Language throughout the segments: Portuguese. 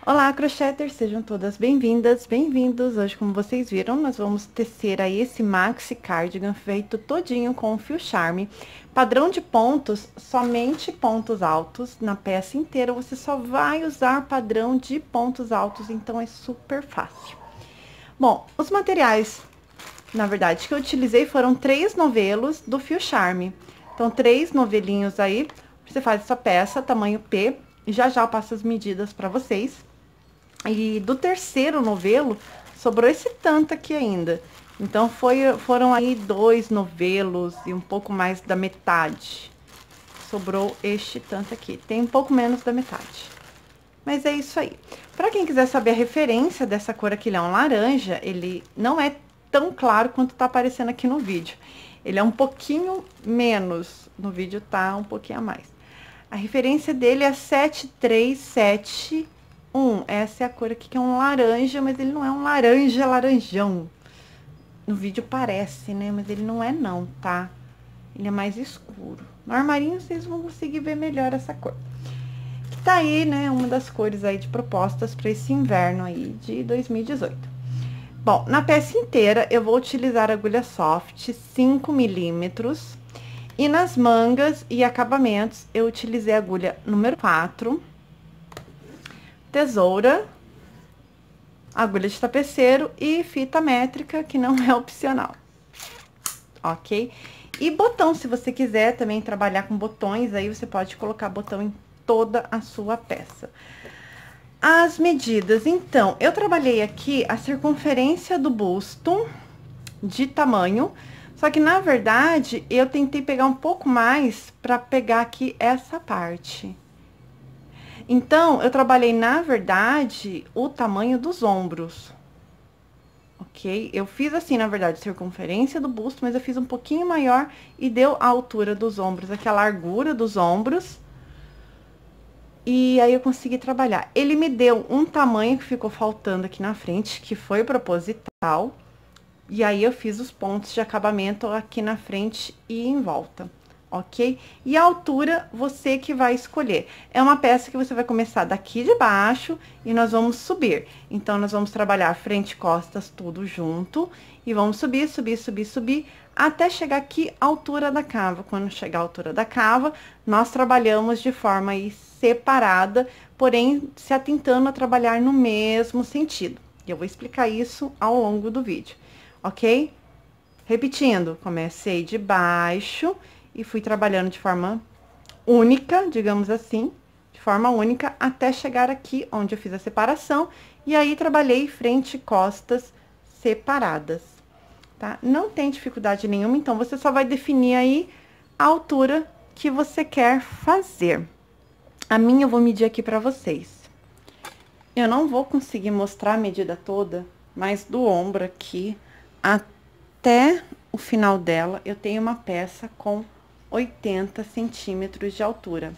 Olá, crocheters, sejam todas bem-vindas, bem-vindos. Hoje, como vocês viram, nós vamos tecer aí esse maxi cardigan feito todinho com fio charme. Padrão de pontos, somente pontos altos. Na peça inteira, você só vai usar padrão de pontos altos, então é super fácil. Bom, os materiais, na verdade, que eu utilizei foram 3 novelos do fio charme. Então, 3 novelinhos aí, você faz essa peça, tamanho P, e já eu passo as medidas pra vocês. E do terceiro novelo, sobrou esse tanto aqui ainda. Então, foram aí 2 novelos e um pouco mais da metade. Sobrou este tanto aqui. Tem um pouco menos da metade. Mas é isso aí. Pra quem quiser saber a referência dessa cor aqui, ele é um laranja. Ele não é tão claro quanto tá aparecendo aqui no vídeo. Ele é um pouquinho menos. No vídeo tá um pouquinho a mais. A referência dele é 7371. Essa é a cor aqui, que é um laranja, mas ele não é um laranja laranjão. No vídeo parece, né? Mas ele não é não, tá? Ele é mais escuro. No armarinho vocês vão conseguir ver melhor essa cor. Que tá aí, né? Uma das cores aí de propostas para esse inverno aí de 2018. Bom, na peça inteira eu vou utilizar agulha soft 5 milímetros. E nas mangas e acabamentos eu utilizei a agulha número 4. Tesoura, agulha de tapeceiro e fita métrica, que não é opcional, ok? E botão, se você quiser também trabalhar com botões, aí você pode colocar botão em toda a sua peça. As medidas, então, eu trabalhei aqui a circunferência do busto de tamanho, só que, na verdade, eu tentei pegar um pouco mais pra pegar aqui essa parte. Então, eu trabalhei, na verdade, o tamanho dos ombros, ok? Eu fiz assim, na verdade, circunferência do busto, mas eu fiz um pouquinho maior e deu a altura dos ombros, aqui a largura dos ombros. E aí, eu consegui trabalhar. Ele me deu um tamanho que ficou faltando aqui na frente, que foi proposital. E aí, eu fiz os pontos de acabamento aqui na frente e em volta. Ok? E a altura, você que vai escolher. É uma peça que você vai começar daqui de baixo e nós vamos subir. Então, nós vamos trabalhar frente e costas tudo junto. E vamos subir, subir, subir, subir, até chegar aqui à altura da cava. Quando chegar à altura da cava, nós trabalhamos de forma aí separada, porém, se atentando a trabalhar no mesmo sentido. E eu vou explicar isso ao longo do vídeo, ok? Repetindo, comecei de baixo e fui trabalhando de forma única, digamos assim, de forma única, até chegar aqui, onde eu fiz a separação, e aí trabalhei frente e costas separadas, tá? Não tem dificuldade nenhuma, então, você só vai definir aí a altura que você quer fazer. A minha eu vou medir aqui pra vocês. Eu não vou conseguir mostrar a medida toda, mas do ombro aqui até o final dela, eu tenho uma peça com 80 centímetros de altura,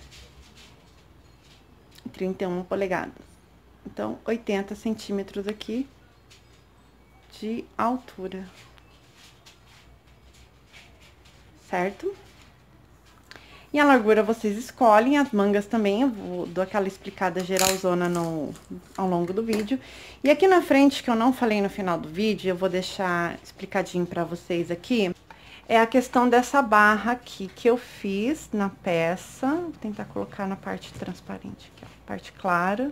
31 polegadas. Então, 80 centímetros aqui de altura, certo? E a largura vocês escolhem, as mangas também, eu dou aquela explicada geralzona ao longo do vídeo. E aqui na frente, que eu não falei no final do vídeo, eu vou deixar explicadinho pra vocês aqui, é a questão dessa barra aqui, que eu fiz na peça. Vou tentar colocar na parte transparente aqui, ó, parte clara.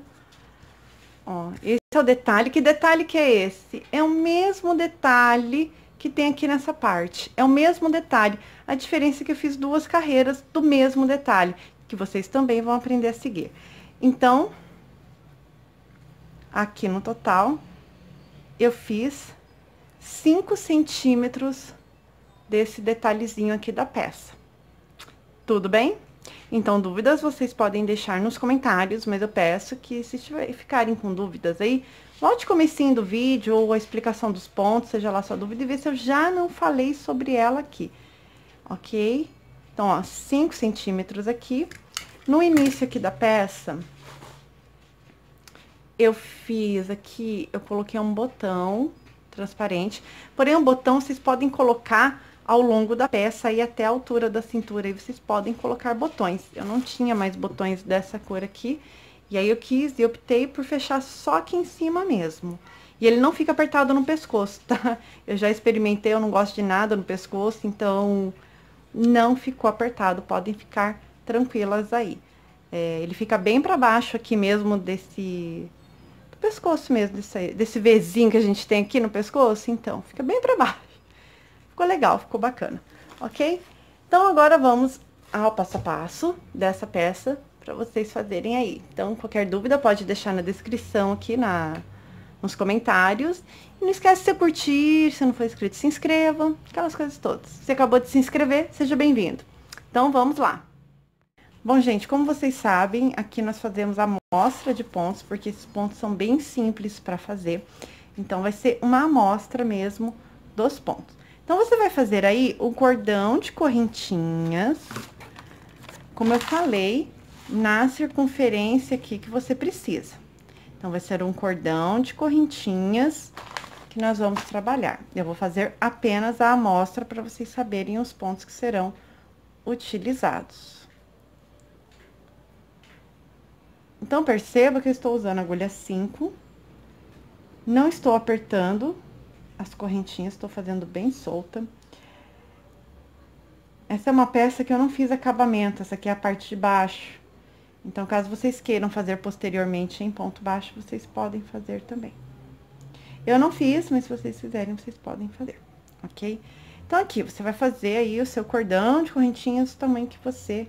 Ó, esse é o detalhe. Que detalhe que é esse? É o mesmo detalhe que tem aqui nessa parte. É o mesmo detalhe. A diferença é que eu fiz 2 carreiras do mesmo detalhe, que vocês também vão aprender a seguir. Então, aqui no total, eu fiz 5 centímetros desse detalhezinho aqui da peça. Tudo bem? Então, dúvidas vocês podem deixar nos comentários, mas eu peço que, se ficarem com dúvidas aí, volte o comecinho do vídeo ou a explicação dos pontos, seja lá sua dúvida, e ver se eu já não falei sobre ela aqui, ok? Então, ó, 5 centímetros aqui. No início aqui da peça, eu fiz aqui, eu coloquei um botão transparente, porém, um botão vocês podem colocar ao longo da peça e até a altura da cintura, aí vocês podem colocar botões. Eu não tinha mais botões dessa cor aqui, E aí eu quis e optei por fechar só aqui em cima mesmo. E ele não fica apertado no pescoço, tá? Eu já experimentei, eu não gosto de nada no pescoço, então não ficou apertado, podem ficar tranquilas aí. Ele fica bem pra baixo aqui mesmo do pescoço mesmo, desse Vzinho que a gente tem aqui no pescoço, então, fica bem pra baixo. Ficou legal, ficou bacana, ok? Então, agora vamos ao passo a passo dessa peça para vocês fazerem aí. Então, qualquer dúvida pode deixar na descrição aqui nos comentários. E não esquece de você curtir, se não for inscrito, se inscreva, aquelas coisas todas. Se você acabou de se inscrever, seja bem-vindo. Então, vamos lá. Bom, gente, como vocês sabem, aqui nós fazemos a amostra de pontos, porque esses pontos são bem simples para fazer. Então, vai ser uma amostra mesmo dos pontos. Então, você vai fazer aí o cordão de correntinhas, como eu falei, na circunferência aqui que você precisa. Então, vai ser um cordão de correntinhas que nós vamos trabalhar. Eu vou fazer apenas a amostra para vocês saberem os pontos que serão utilizados. Então, perceba que eu estou usando a agulha 5. Não estou apertando as correntinhas, estou fazendo bem solta. Essa é uma peça que eu não fiz acabamento, essa aqui é a parte de baixo. Então, caso vocês queiram fazer posteriormente em ponto baixo, vocês podem fazer também. Eu não fiz, mas se vocês fizerem, vocês podem fazer, ok? Então, aqui, você vai fazer aí o seu cordão de correntinhas do tamanho que você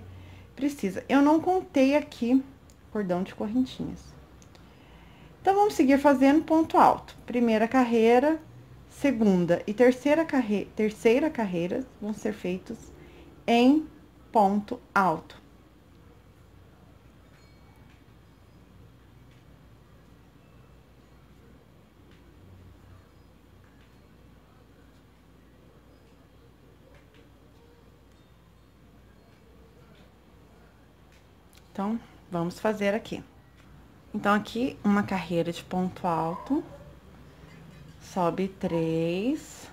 precisa. Eu não contei aqui cordão de correntinhas. Então, vamos seguir fazendo ponto alto. Primeira carreira, segunda e terceira carreira vão ser feitos em ponto alto. Então, vamos fazer aqui. Então, aqui, uma carreira de ponto alto, sobe 3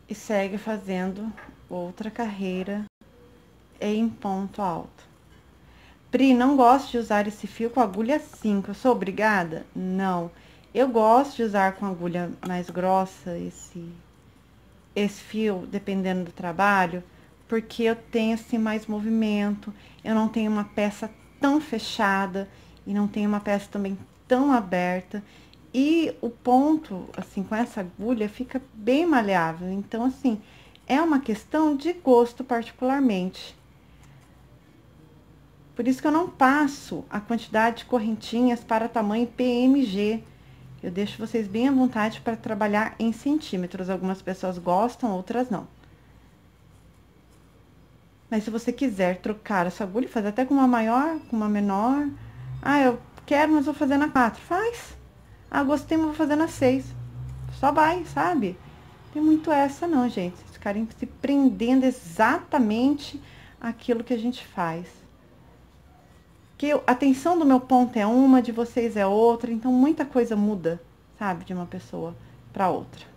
e segue fazendo outra carreira em ponto alto. Pri, não gosto de usar esse fio com agulha 5, eu sou obrigada? Não. Eu gosto de usar com agulha mais grossa esse fio, dependendo do trabalho, porque eu tenho, assim, mais movimento, eu não tenho uma peça tão fechada e não tenho uma peça também tão aberta. E o ponto, assim, com essa agulha, fica bem maleável. Então, assim, é uma questão de gosto particularmente. Por isso que eu não passo a quantidade de correntinhas para tamanho PMG. Eu deixo vocês bem à vontade para trabalhar em centímetros. Algumas pessoas gostam, outras não. Mas se você quiser trocar essa agulha, fazer até com uma maior, com uma menor. Ah, eu quero, mas vou fazer na 4. Faz. Ah, gostei, mas vou fazer na 6. Só vai, sabe? Tem muito essa não, gente. Vocês ficarem se prendendo exatamente aquilo que a gente faz. Que a tensão do meu ponto é uma, de vocês é outra, então muita coisa muda, sabe? De uma pessoa para outra.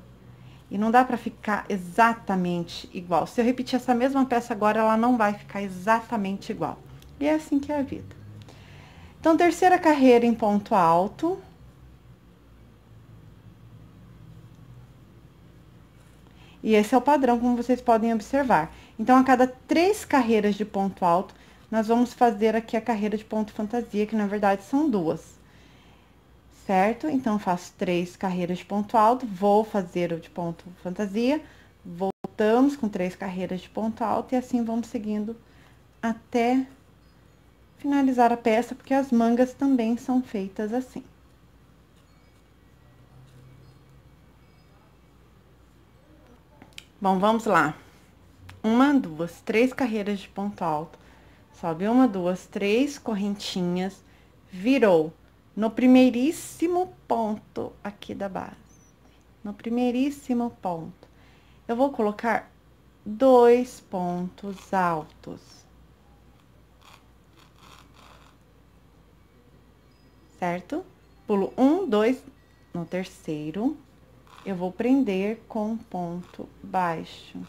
E não dá pra ficar exatamente igual. Se eu repetir essa mesma peça agora, ela não vai ficar exatamente igual. E é assim que é a vida. Então, terceira carreira em ponto alto. E esse é o padrão, como vocês podem observar. Então, a cada 3 carreiras de ponto alto, nós vamos fazer aqui a carreira de ponto fantasia, que na verdade são 2. Certo? Então, faço 3 carreiras de ponto alto, vou fazer o de ponto fantasia, voltamos com 3 carreiras de ponto alto e assim vamos seguindo até finalizar a peça, porque as mangas também são feitas assim. Bom, vamos lá. 1, 2, 3 carreiras de ponto alto, sobe 1, 2, 3 correntinhas, virou no primeiríssimo ponto aqui da base. No primeiríssimo ponto. Eu vou colocar 2 pontos altos. Certo? Pulo 1, 2, no terceiro, eu vou prender com ponto baixo.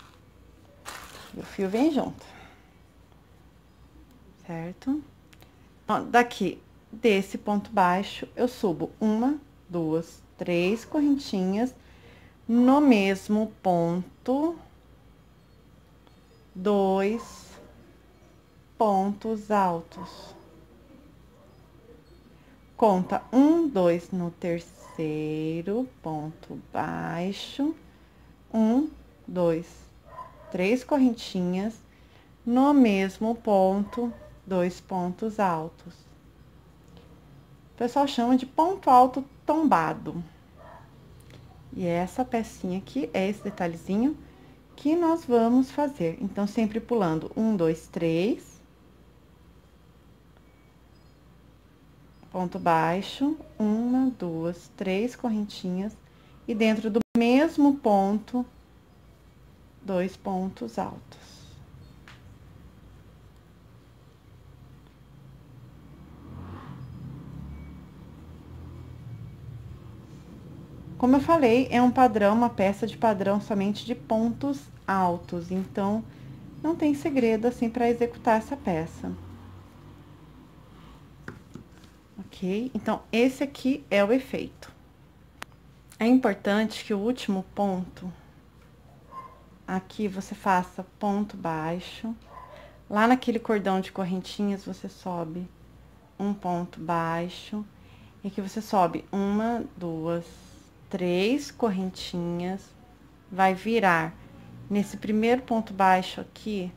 E o fio vem junto. certo? Ó, daqui, desse ponto baixo, eu subo 1, 2, 3 correntinhas no mesmo ponto, 2 pontos altos. Conta 1, 2 no terceiro ponto baixo, 1, 2, 3 correntinhas no mesmo ponto, 2 pontos altos. O pessoal chama de ponto alto tombado. E essa pecinha aqui é esse detalhezinho que nós vamos fazer. Então, sempre pulando 1, 2, 3. Ponto baixo, 1, 2, 3 correntinhas. E dentro do mesmo ponto, 2 pontos altos. Como eu falei, é um padrão, uma peça de padrão somente de pontos altos. Então, não tem segredo, assim, para executar essa peça. Ok? Então, esse aqui é o efeito. É importante que o último ponto, aqui, você faça ponto baixo. Lá naquele cordão de correntinhas, você sobe um ponto baixo. E aqui você sobe 1, 2, 3 correntinhas. Vai virar. Nesse primeiro ponto baixo aqui,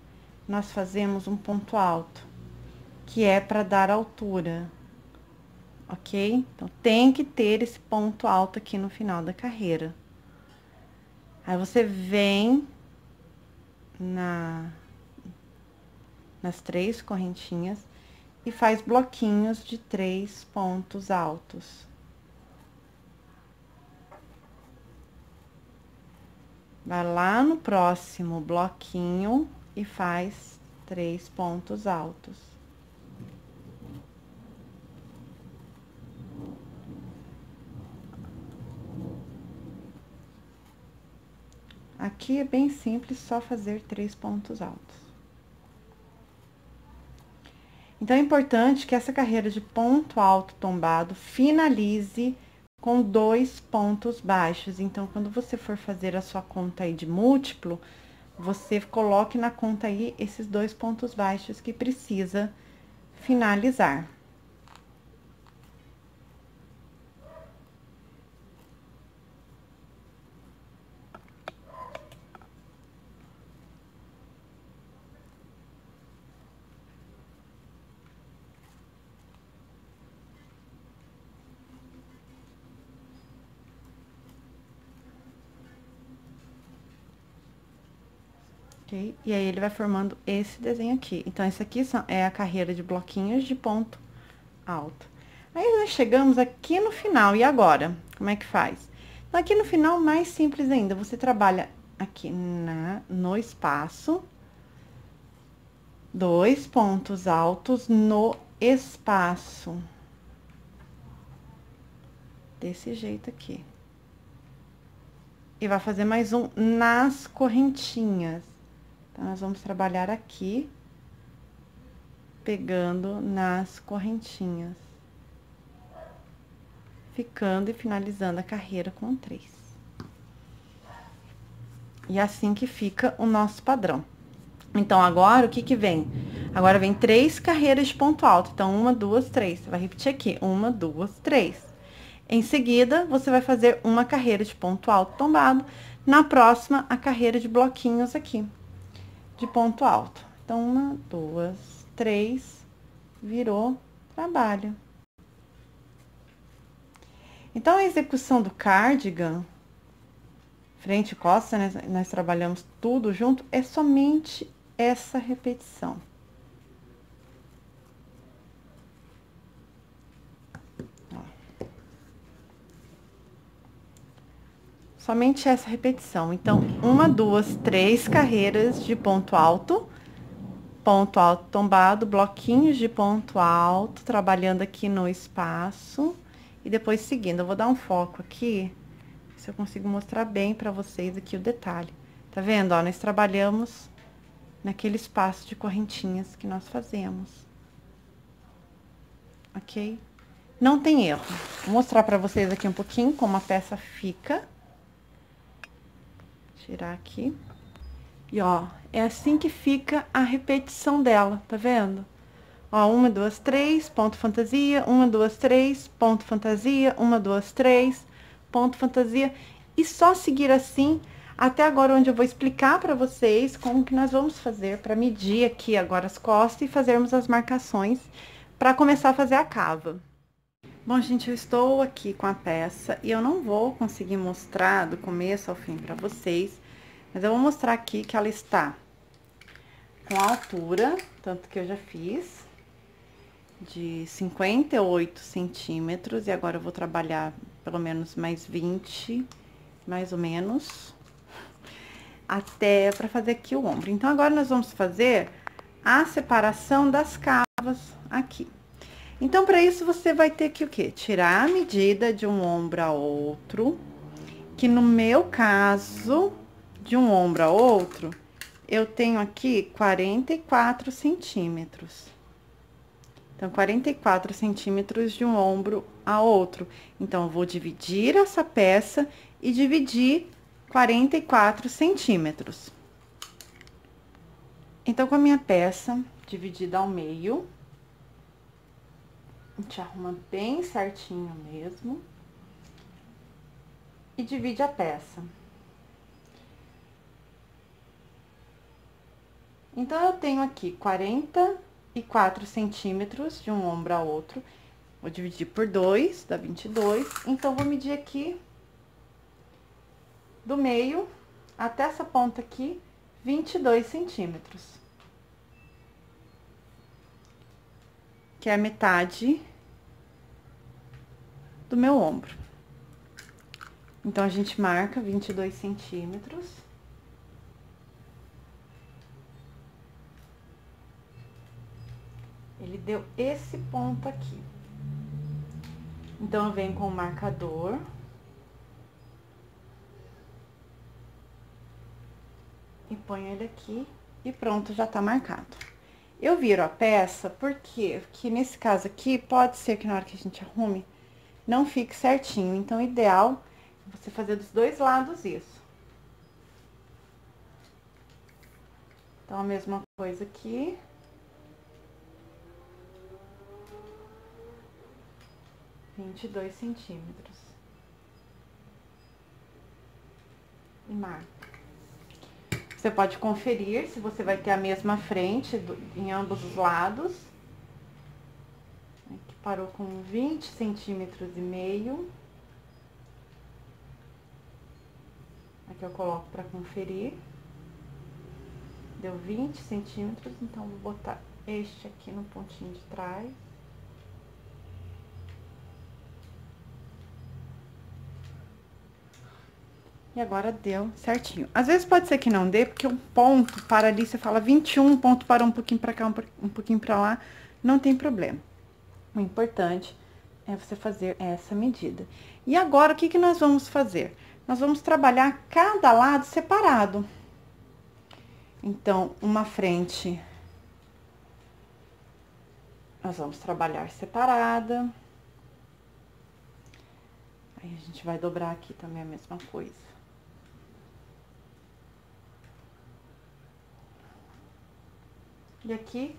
nós fazemos um ponto alto, que é para dar altura. Ok? Então, tem que ter esse ponto alto aqui no final da carreira. Aí, você vem nas 3 correntinhas e faz bloquinhos de 3 pontos altos. Vai lá no próximo bloquinho e faz 3 pontos altos. Aqui é bem simples, só fazer 3 pontos altos. Então, é importante que essa carreira de ponto alto tombado finalize com 2 pontos baixos. Então, quando você for fazer a sua conta aí de múltiplo, você coloque na conta aí esses 2 pontos baixos que precisa finalizar. Ok? E aí, ele vai formando esse desenho aqui. Então, esse aqui é a carreira de bloquinhos de ponto alto. Aí, nós chegamos aqui no final. E agora? Como é que faz? Então, aqui no final, mais simples ainda. Você trabalha aqui no espaço. 2 pontos altos no espaço. Desse jeito aqui. E vai fazer mais um nas correntinhas. Então, nós vamos trabalhar aqui, pegando nas correntinhas. Ficando e finalizando a carreira com 3. E assim que fica o nosso padrão. Então, agora, o que que vem? Agora, vem 3 carreiras de ponto alto. Então, 1, 2, 3. Você vai repetir aqui. 1, 2, 3. Em seguida, você vai fazer uma carreira de ponto alto tombado. Na próxima, a carreira de bloquinhos aqui, de ponto alto. Então, 1, 2, 3. Virou, trabalho. Então, a execução do cardigan, frente e costa, né, nós trabalhamos tudo junto, é somente essa repetição. Ó. Somente essa repetição. Então, 1, 2, 3 carreiras de ponto alto tombado, bloquinhos de ponto alto, trabalhando aqui no espaço, e depois seguindo. Eu vou dar um foco aqui, se eu consigo mostrar bem pra vocês aqui o detalhe. Tá vendo, ó? Nós trabalhamos naquele espaço de correntinhas que nós fazemos. ok? Não tem erro. Vou mostrar pra vocês aqui um pouquinho como a peça fica. Tirar aqui. E, ó, é assim que fica a repetição dela, tá vendo? Ó, 1, 2, 3, ponto fantasia, 1, 2, 3, ponto fantasia, 1, 2, 3, ponto fantasia. E só seguir assim, até agora onde eu vou explicar pra vocês como que nós vamos fazer pra medir aqui agora as costas e fazermos as marcações pra começar a fazer a cava. Bom, gente, eu estou aqui com a peça e eu não vou conseguir mostrar do começo ao fim pra vocês, mas eu vou mostrar aqui que ela está com a altura, tanto que eu já fiz, de 58 centímetros, e agora eu vou trabalhar pelo menos mais 20, mais ou menos, até pra fazer aqui o ombro. Então, agora nós vamos fazer a separação das cavas aqui. Então, para isso, você vai ter que o quê? Tirar a medida de um ombro a outro, que no meu caso, de um ombro a outro, eu tenho aqui 44 centímetros. Então, 44 centímetros de um ombro a outro. Então, eu vou dividir essa peça e dividir 44 centímetros. Então, com a minha peça dividida ao meio, a gente arruma bem certinho mesmo. E divide a peça. Então, eu tenho aqui 44 centímetros de um ombro a outro. Vou dividir por 2, dá 22. Então, vou medir aqui do meio até essa ponta aqui, 22 centímetros. Que é a metade do meu ombro. Então, a gente marca 22 centímetros. Ele deu esse ponto aqui. Então, eu venho com o marcador. E ponho ele aqui e pronto, já tá marcado. Eu viro a peça porque nesse caso aqui, pode ser que na hora que a gente arrume, não fique certinho. Então, o ideal é você fazer dos dois lados isso. Então, a mesma coisa aqui. Vinte e 22 centímetros. E marca. Você pode conferir se você vai ter a mesma frente em ambos os lados. Aqui parou com 20 centímetros e meio. Aqui eu coloco para conferir. Deu 20 centímetros, então vou botar este aqui no pontinho de trás. E agora deu certinho. Às vezes pode ser que não dê, porque um ponto para ali, você fala 21, um ponto para um pouquinho para cá, um pouquinho para lá, não tem problema. O importante é você fazer essa medida. E agora, o que que nós vamos fazer? Nós vamos trabalhar cada lado separado. Então, uma frente, nós vamos trabalhar separada. Aí, a gente vai dobrar aqui também a mesma coisa. E aqui,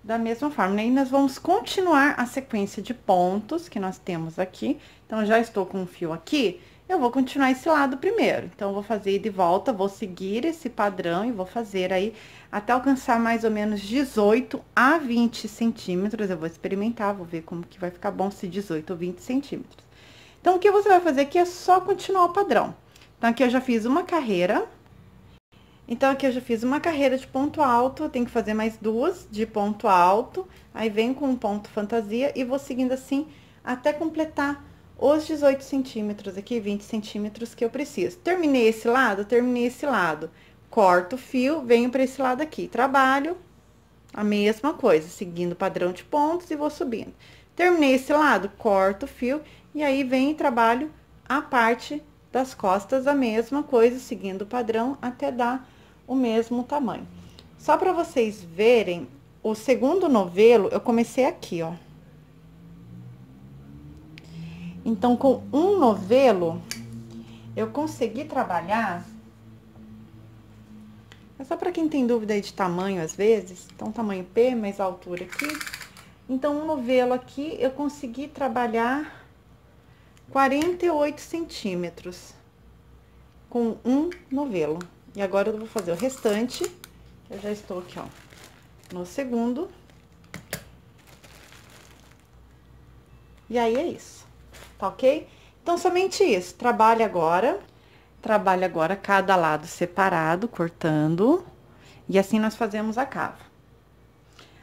da mesma forma, aí nós vamos continuar a sequência de pontos que nós temos aqui. Então, já estou com um fio aqui, eu vou continuar esse lado primeiro. Então, eu vou fazer ida e volta, vou seguir esse padrão e vou fazer aí até alcançar mais ou menos 18 a 20 centímetros. Eu vou experimentar, vou ver como que vai ficar bom se 18 ou 20 centímetros. Então, o que você vai fazer aqui é só continuar o padrão. Então, aqui eu já fiz uma carreira. Então, aqui eu já fiz uma carreira de ponto alto, eu tenho que fazer mais duas de ponto alto, aí venho com um ponto fantasia e vou seguindo assim até completar os 18 centímetros aqui, 20 centímetros que eu preciso. Terminei esse lado, corto o fio, venho para esse lado aqui, trabalho a mesma coisa, seguindo o padrão de pontos e vou subindo. Terminei esse lado, corto o fio e aí venho e trabalho a parte das costas, a mesma coisa, seguindo o padrão até dar o mesmo tamanho. Só para vocês verem, o segundo novelo, eu comecei aqui, ó. Então, com um novelo, eu consegui trabalhar... É só pra quem tem dúvida aí de tamanho, às vezes. Então, tamanho P, mais a altura aqui. Então, um novelo aqui, eu consegui trabalhar 48 centímetros com um novelo. E agora eu vou fazer o restante. Eu já estou aqui, ó, no segundo. E aí, é isso. Tá ok? Então, somente isso. Trabalhe agora cada lado separado, cortando. E assim nós fazemos a cava.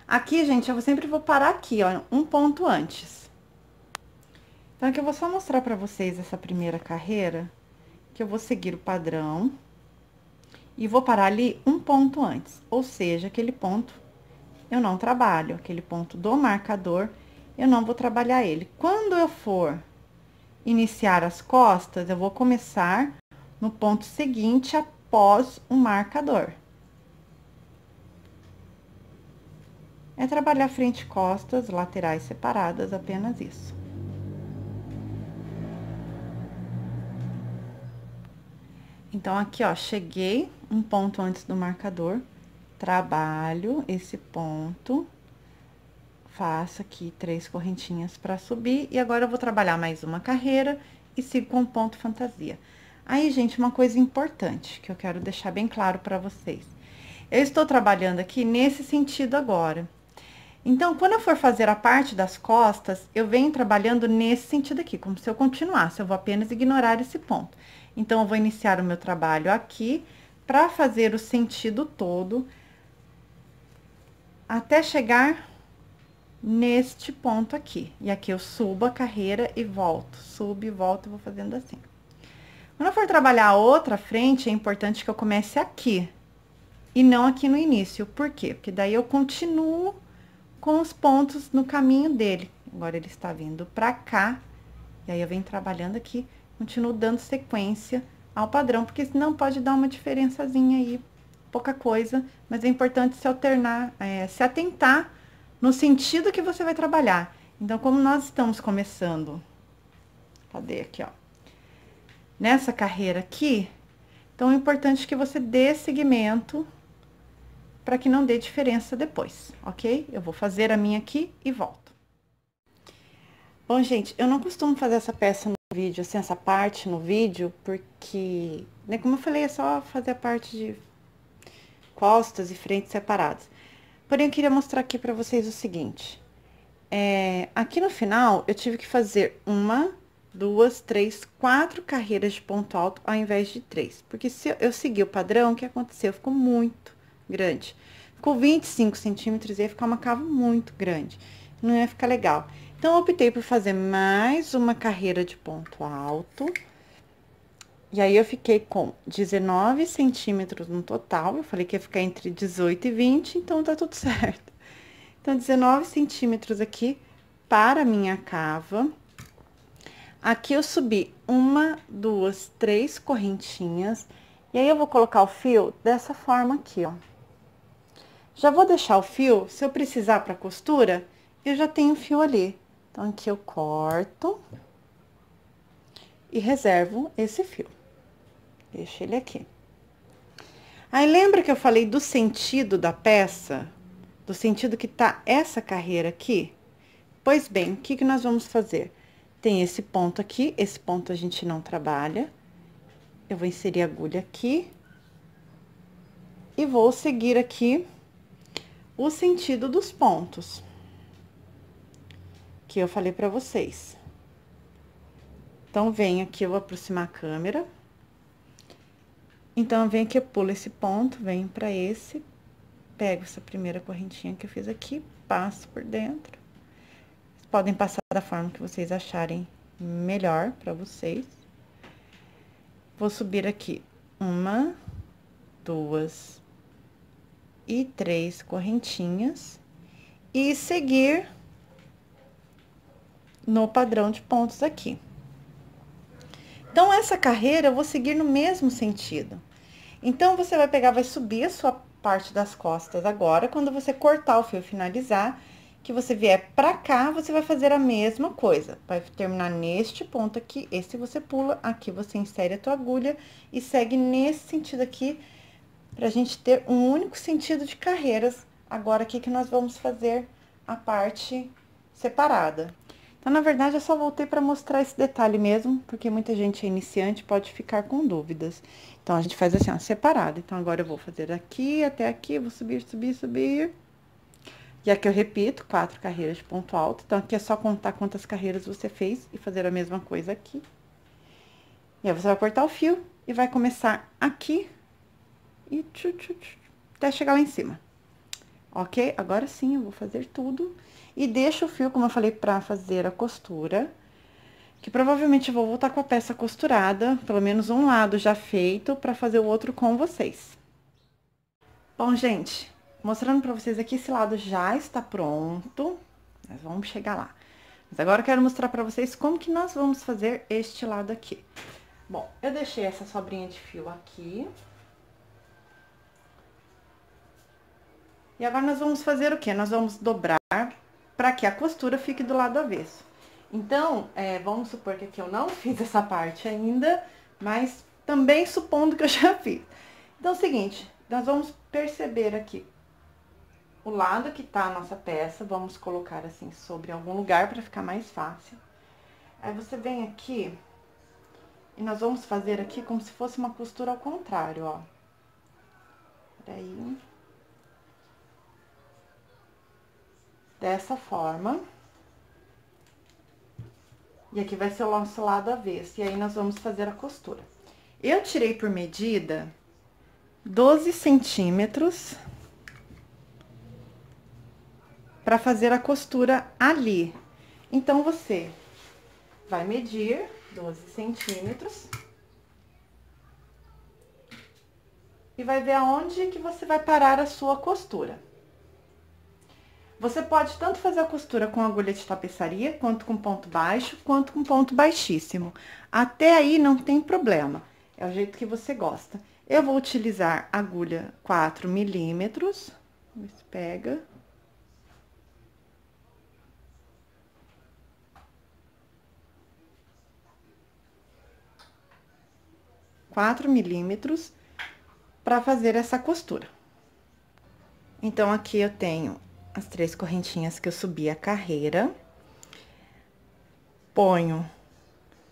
Aqui, gente, eu sempre vou parar aqui, ó, um ponto antes. Então, aqui eu vou só mostrar pra vocês essa primeira carreira, que eu vou seguir o padrão. E vou parar ali um ponto antes, ou seja, aquele ponto eu não trabalho, aquele ponto do marcador, eu não vou trabalhar ele. Quando eu for iniciar as costas, eu vou começar no ponto seguinte após o marcador. É trabalhar frente e costas, laterais separadas, apenas isso. Então, aqui, ó, cheguei um ponto antes do marcador, trabalho esse ponto, faço aqui 3 correntinhas pra subir, e agora eu vou trabalhar mais uma carreira e sigo com o ponto fantasia. Aí, gente, uma coisa importante que eu quero deixar bem claro pra vocês. Eu estou trabalhando aqui nesse sentido agora. Então, quando eu for fazer a parte das costas, eu venho trabalhando nesse sentido aqui, como se eu continuasse, eu vou apenas ignorar esse ponto. Então, eu vou iniciar o meu trabalho aqui, pra fazer o sentido todo, até chegar neste ponto aqui. E aqui eu subo a carreira e volto, subo e volto, e vou fazendo assim. Quando eu for trabalhar a outra frente, é importante que eu comece aqui, e não aqui no início. Por quê? Porque daí eu continuo com os pontos no caminho dele. Agora, ele está vindo pra cá, e aí eu venho trabalhando aqui, continuo dando sequência ao padrão, porque senão pode dar uma diferençazinha aí, pouca coisa, mas é importante se alternar, se atentar no sentido que você vai trabalhar. Então, como nós estamos começando, cadê aqui, ó, nessa carreira aqui, então é importante que você dê seguimento para que não dê diferença depois, ok? Eu vou fazer a minha aqui e volto. Bom, gente, eu não costumo fazer essa peça no vídeo, assim, essa parte no vídeo, porque, né, como eu falei, é só fazer a parte de costas e frentes separadas. Porém, eu queria mostrar aqui pra vocês o seguinte. Aqui no final, eu tive que fazer 1, 2, 3, 4 carreiras de ponto alto, ao invés de 3. Porque se eu seguir o padrão, o que aconteceu? Ficou muito grande. Ficou 25 centímetros e ia ficar uma cava muito grande. Não ia ficar legal. Então, eu optei por fazer mais uma carreira de ponto alto. E aí, eu fiquei com 19 centímetros no total. Eu falei que ia ficar entre 18 e 20, então tá tudo certo. Então, 19 centímetros aqui para a minha cava. Aqui eu subi 1, 2, 3 correntinhas. E aí, eu vou colocar o fio dessa forma aqui, ó. Já vou deixar o fio, se eu precisar pra costura, eu já tenho o fio ali. Então, aqui eu corto e reservo esse fio. Deixo ele aqui. Aí, lembra que eu falei do sentido da peça? Do sentido que tá essa carreira aqui? Pois bem, o que que nós vamos fazer? Tem esse ponto aqui, esse ponto a gente não trabalha. Eu vou inserir a agulha aqui. E vou seguir aqui o sentido dos pontos que eu falei pra vocês. Então, venho aqui, eu vou aproximar a câmera. Então, eu venho aqui, eu pulo esse ponto, venho pra esse, pego essa primeira correntinha que eu fiz aqui, passo por dentro. Vocês podem passar da forma que vocês acharem melhor pra vocês. Vou subir aqui 1, 2 e 3 correntinhas e seguir no padrão de pontos aqui. Então, essa carreira eu vou seguir no mesmo sentido. Então, você vai pegar, vai subir a sua parte das costas agora, quando você cortar o fio finalizar, que você vier pra cá, você vai fazer a mesma coisa. Vai terminar neste ponto aqui, esse você pula, aqui você insere a tua agulha e segue nesse sentido aqui, pra gente ter um único sentido de carreiras. Agora, aqui que nós vamos fazer a parte separada. Então, na verdade, eu só voltei pra mostrar esse detalhe mesmo, porque muita gente é iniciante, pode ficar com dúvidas. Então, a gente faz assim, ó, separado. Então, agora eu vou fazer aqui até aqui, vou subir, subir, subir. E aqui eu repito, 4 carreiras de ponto alto. Então, aqui é só contar quantas carreiras você fez e fazer a mesma coisa aqui. E aí, você vai cortar o fio e vai começar aqui e até chegar lá em cima. Ok? Agora sim, eu vou fazer tudo. E deixo o fio, como eu falei, pra fazer a costura. Que provavelmente eu vou voltar com a peça costurada, pelo menos um lado já feito, pra fazer o outro com vocês. Bom, gente, mostrando pra vocês aqui, esse lado já está pronto. Nós vamos chegar lá. Mas agora eu quero mostrar pra vocês como que nós vamos fazer este lado aqui. Bom, eu deixei essa sobrinha de fio aqui. E agora nós vamos fazer o quê? Nós vamos dobrar para que a costura fique do lado avesso. Então, vamos supor que aqui eu não fiz essa parte ainda, mas também supondo que eu já fiz. Então, é o seguinte, nós vamos perceber aqui o lado que tá a nossa peça, vamos colocar assim sobre algum lugar para ficar mais fácil. Aí, você vem aqui e nós vamos fazer aqui como se fosse uma costura ao contrário, ó. Peraí. Dessa forma. E aqui vai ser o nosso lado avesso. E aí, nós vamos fazer a costura. Eu tirei por medida 12 centímetros para fazer a costura ali. Então, você vai medir 12 centímetros. E vai ver aonde que você vai parar a sua costura. Você pode tanto fazer a costura com agulha de tapeçaria, quanto com ponto baixo, quanto com ponto baixíssimo. Até aí não tem problema, é o jeito que você gosta. Eu vou utilizar agulha 4 milímetros, vamos ver se pega. Quatro milímetros para fazer essa costura. Então, aqui eu tenho as 3 correntinhas que eu subi a carreira. Ponho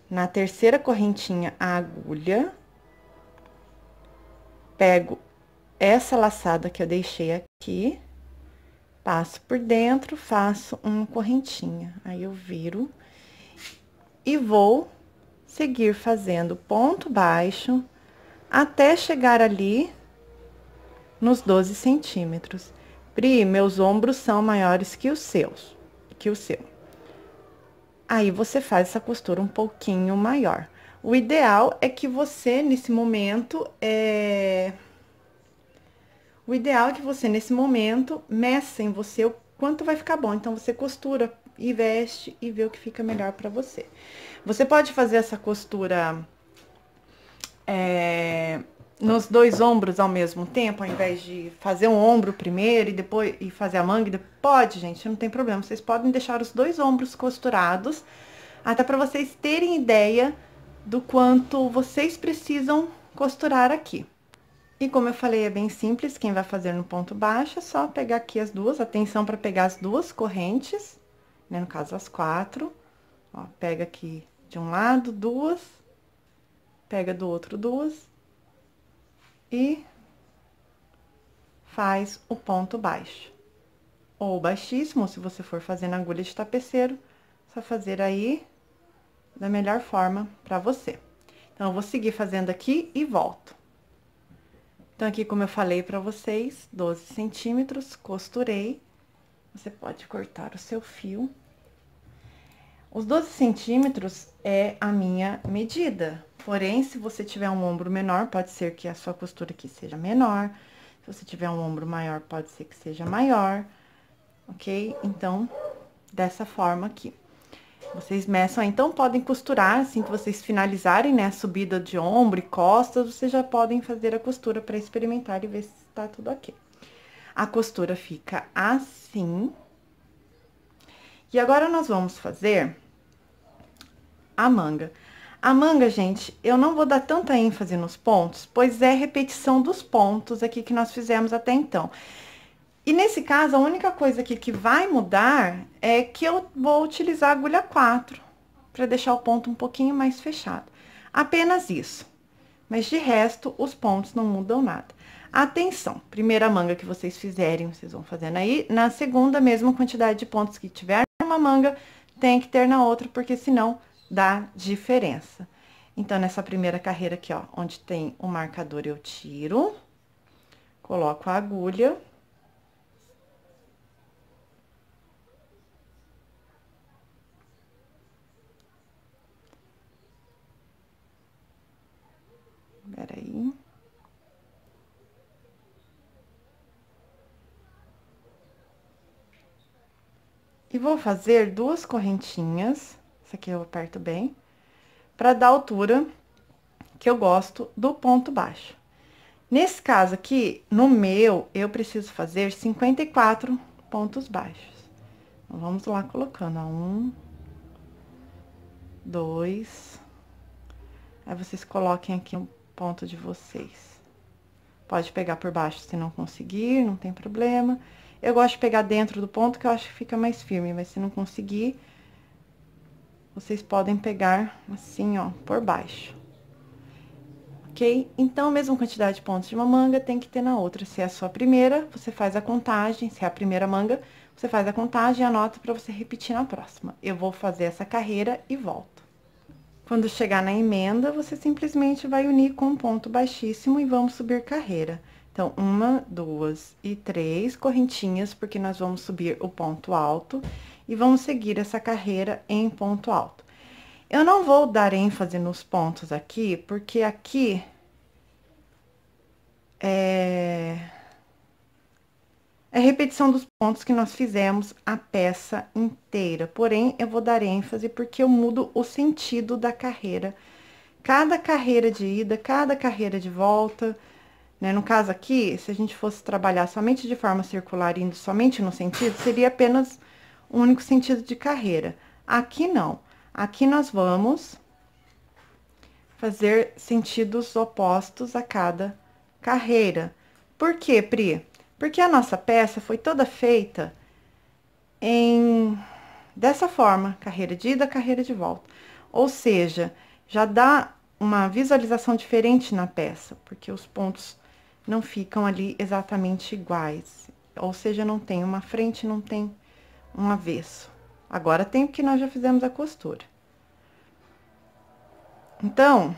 na terceira correntinha a agulha. Pego essa laçada que eu deixei aqui. Passo por dentro, faço uma correntinha. Aí, eu viro. E vou seguir fazendo ponto baixo até chegar ali nos 12 centímetros. Pri, meus ombros são maiores que os seus, que o seu. Aí, você faz essa costura um pouquinho maior. O ideal é que você, nesse momento, meça em você o quanto vai ficar bom. Então, você costura e veste e vê o que fica melhor pra você. Você pode fazer essa costura nos 2 ombros ao mesmo tempo, ao invés de fazer um ombro primeiro e depois fazer a manga. Pode, gente, não tem problema. Vocês podem deixar os 2 ombros costurados, até para vocês terem ideia do quanto vocês precisam costurar aqui. E como eu falei, é bem simples, quem vai fazer no ponto baixo é só pegar aqui as duas, atenção para pegar as 2 correntes, né, no caso as 4. Ó, pega aqui de um lado 2, pega do outro 2. E faz o ponto baixo. Ou baixíssimo, se você for fazer na agulha de tapeceiro, só fazer aí da melhor forma pra você. Então, eu vou seguir fazendo aqui e volto. Então, aqui, como eu falei pra vocês, 12 centímetros, costurei. Você pode cortar o seu fio. Os 12 centímetros é a minha medida. Porém, se você tiver um ombro menor, pode ser que a sua costura aqui seja menor. Se você tiver um ombro maior, pode ser que seja maior, ok? Então, dessa forma aqui. Vocês meçam, então podem costurar, assim que vocês finalizarem, né, a subida de ombro e costas, vocês já podem fazer a costura para experimentar e ver se tá tudo ok. A costura fica assim. E agora nós vamos fazer a manga. A manga, gente, eu não vou dar tanta ênfase nos pontos, pois é repetição dos pontos aqui que nós fizemos até então. E nesse caso, a única coisa aqui que vai mudar é que eu vou utilizar a agulha 4 para deixar o ponto um pouquinho mais fechado. Apenas isso. Mas de resto, os pontos não mudam nada. Atenção, primeira manga que vocês fizerem, vocês vão fazendo aí. Na segunda, mesma quantidade de pontos que tiver numa manga, tem que ter na outra, porque senão dá diferença. Então, nessa primeira carreira aqui, ó, onde tem o marcador, eu tiro, coloco a agulha. Peraí. E vou fazer 2 correntinhas, essa aqui eu aperto bem, para dar a altura que eu gosto do ponto baixo. Nesse caso aqui, no meu, eu preciso fazer 54 pontos baixos. Então, vamos lá colocando, ó, 1, 2, aí vocês coloquem aqui um ponto de vocês. Pode pegar por baixo se não conseguir, não tem problema. Eu gosto de pegar dentro do ponto, que eu acho que fica mais firme, mas se não conseguir, vocês podem pegar assim, ó, por baixo. Ok? Então, a mesma quantidade de pontos de uma manga tem que ter na outra. Se é a sua primeira, você faz a contagem. Se é a primeira manga, você faz a contagem e anota para você repetir na próxima. Eu vou fazer essa carreira e volto. Quando chegar na emenda, você simplesmente vai unir com um ponto baixíssimo e vamos subir carreira. Então, 1, 2 e 3 correntinhas, porque nós vamos subir o ponto alto e vamos seguir essa carreira em ponto alto. Eu não vou dar ênfase nos pontos aqui, porque aqui é repetição dos pontos que nós fizemos a peça inteira. Porém, eu vou dar ênfase porque eu mudo o sentido da carreira. Cada carreira de ida, cada carreira de volta, né? No caso aqui, se a gente fosse trabalhar somente de forma circular, indo somente no sentido, seria apenas um único sentido de carreira. Aqui não. Aqui nós vamos fazer sentidos opostos a cada carreira. Por quê, Pri? Porque a nossa peça foi toda feita dessa forma, carreira de ida, carreira de volta. Ou seja, já dá uma visualização diferente na peça, porque os pontos não ficam ali exatamente iguais. Ou seja, não tem uma frente, não tem um avesso. Agora tem porque nós já fizemos a costura. Então,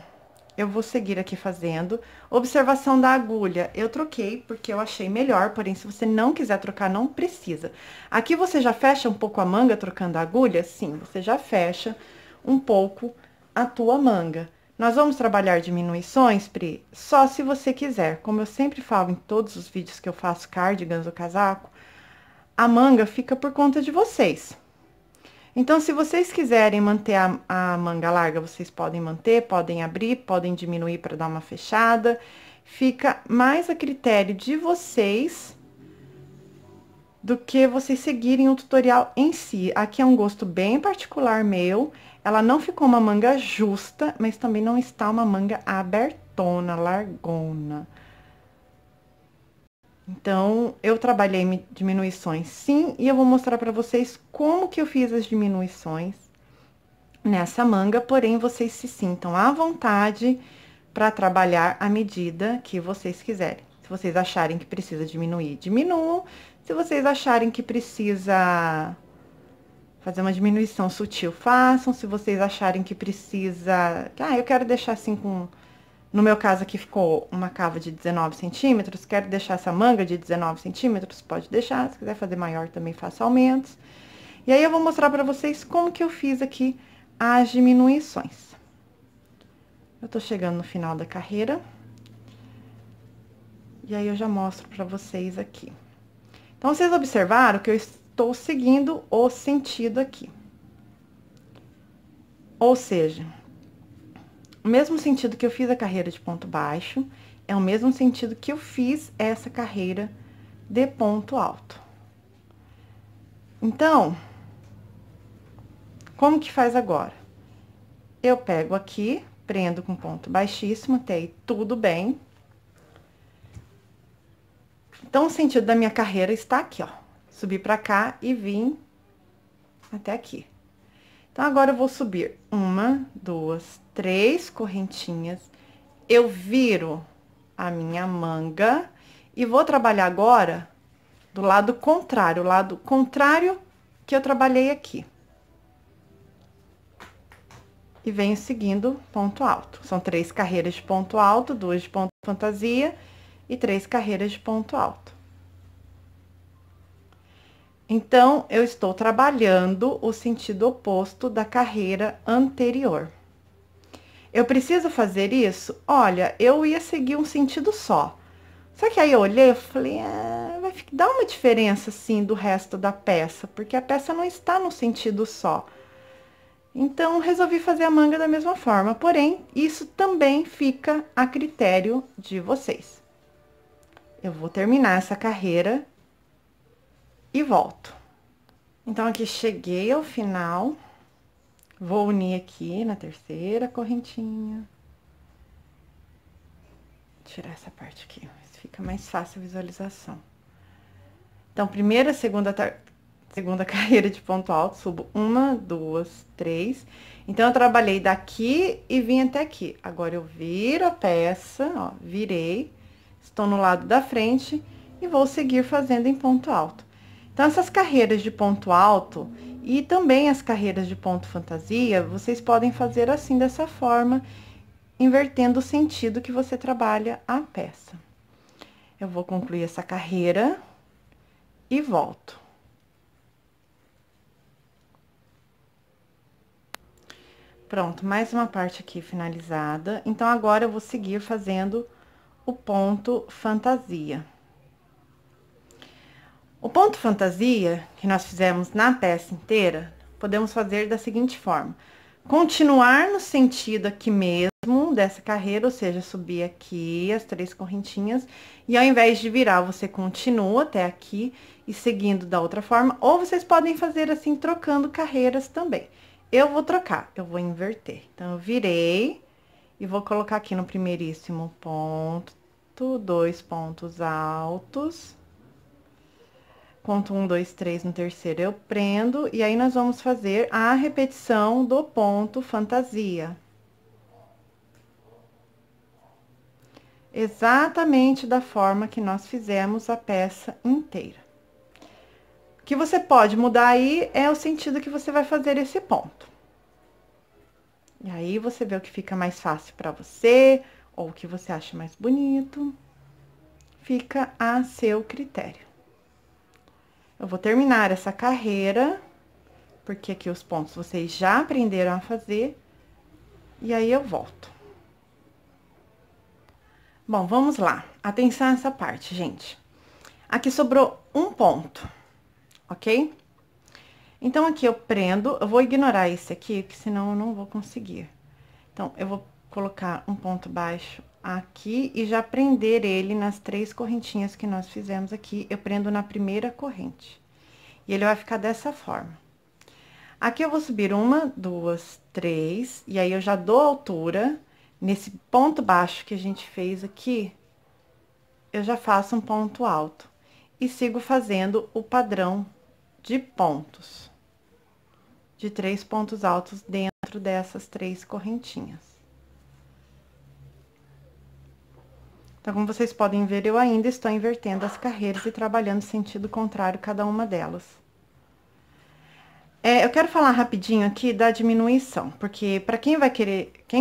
eu vou seguir aqui fazendo. Observação da agulha, eu troquei porque eu achei melhor, porém, se você não quiser trocar, não precisa. Aqui você já fecha um pouco a manga trocando a agulha? Sim, você já fecha um pouco a tua manga. Nós vamos trabalhar diminuições, Pri, só se você quiser. Como eu sempre falo em todos os vídeos que eu faço cardigans ou casaco, a manga fica por conta de vocês. Então, se vocês quiserem manter a manga larga, vocês podem manter, podem abrir, podem diminuir para dar uma fechada. Fica mais a critério de vocês do que vocês seguirem o tutorial em si. Aqui é um gosto bem particular meu. Ela não ficou uma manga justa, mas também não está uma manga abertona, largona. Então, eu trabalhei diminuições sim, e eu vou mostrar pra vocês como que eu fiz as diminuições nessa manga, porém, vocês se sintam à vontade pra trabalhar à medida que vocês quiserem. Se vocês acharem que precisa diminuir, diminuam. Se vocês acharem que precisa fazer uma diminuição sutil, façam. Se vocês acharem que precisa... eu quero deixar assim com... No meu caso aqui ficou uma cava de 19 centímetros, quero deixar essa manga de 19 centímetros, pode deixar. Se quiser fazer maior também faça aumentos. E aí, eu vou mostrar pra vocês como que eu fiz aqui as diminuições. Eu tô chegando no final da carreira. E aí, eu já mostro pra vocês aqui. Então, vocês observaram que eu estou seguindo o sentido aqui. Ou seja, o mesmo sentido que eu fiz a carreira de ponto baixo, é o mesmo sentido que eu fiz essa carreira de ponto alto. Então, Como que faz agora? Eu pego aqui, prendo com ponto baixíssimo, até aí tudo bem. Então, o sentido da minha carreira está aqui, ó. Subi pra cá e vim até aqui. Então, agora eu vou subir 1, 2, 3 correntinhas. Eu viro a minha manga e vou trabalhar agora do lado contrário, o lado contrário que eu trabalhei aqui. E venho seguindo ponto alto. São 3 carreiras de ponto alto, 2 de ponto fantasia e 3 carreiras de ponto alto. Então, eu estou trabalhando o sentido oposto da carreira anterior. Eu preciso fazer isso? Olha, eu ia seguir um sentido só. Só que aí eu olhei e falei, vai dar uma diferença, assim, do resto da peça, porque a peça não está no sentido só. Então, resolvi fazer a manga da mesma forma, porém, isso também fica a critério de vocês. Eu vou terminar essa carreira e volto. Então, aqui cheguei ao final, vou unir aqui na terceira correntinha. Tirar essa parte aqui, fica mais fácil a visualização. Então, primeira, segunda carreira de ponto alto, subo 1, 2, 3. Então, eu trabalhei daqui e vim até aqui. Agora, eu viro a peça, ó, virei, estou no lado da frente e vou seguir fazendo em ponto alto. Então, essas carreiras de ponto alto e também as carreiras de ponto fantasia, vocês podem fazer assim, dessa forma, invertendo o sentido que você trabalha a peça. Eu vou concluir essa carreira e volto. Pronto, mais uma parte aqui finalizada. Então, agora eu vou seguir fazendo o ponto fantasia. O ponto fantasia, que nós fizemos na peça inteira, podemos fazer da seguinte forma. Continuar no sentido aqui mesmo dessa carreira, ou seja, subir aqui as 3 correntinhas, e ao invés de virar, você continua até aqui e seguindo da outra forma, ou vocês podem fazer assim, trocando carreiras também. Eu vou trocar, eu vou inverter. Então, eu virei e vou colocar aqui no primeiríssimo ponto, 2 pontos altos. Conto 1, 2, 3 no terceiro, eu prendo, e aí nós vamos fazer a repetição do ponto fantasia. Exatamente da forma que nós fizemos a peça inteira. O que você pode mudar aí é o sentido que você vai fazer esse ponto. E aí, você vê o que fica mais fácil para você, ou o que você acha mais bonito. Fica a seu critério. Eu vou terminar essa carreira, porque aqui os pontos vocês já aprenderam a fazer, e aí eu volto. Bom, vamos lá. Atenção a essa parte, gente. Aqui sobrou um ponto, ok? Então, aqui eu prendo, eu vou ignorar esse aqui, porque senão eu não vou conseguir. Então, eu vou colocar um ponto baixo aqui e já prender ele nas 3 correntinhas que nós fizemos aqui. Eu prendo na primeira corrente. E ele vai ficar dessa forma. Aqui eu vou subir 1, 2, 3, e aí eu já dou altura. Nesse ponto baixo que a gente fez aqui, eu já faço um ponto alto. E sigo fazendo o padrão de pontos. De 3 pontos altos dentro dessas 3 correntinhas. Então, como vocês podem ver, eu ainda estou invertendo as carreiras e trabalhando sentido contrário cada uma delas. Eu quero falar rapidinho aqui da diminuição, porque para quem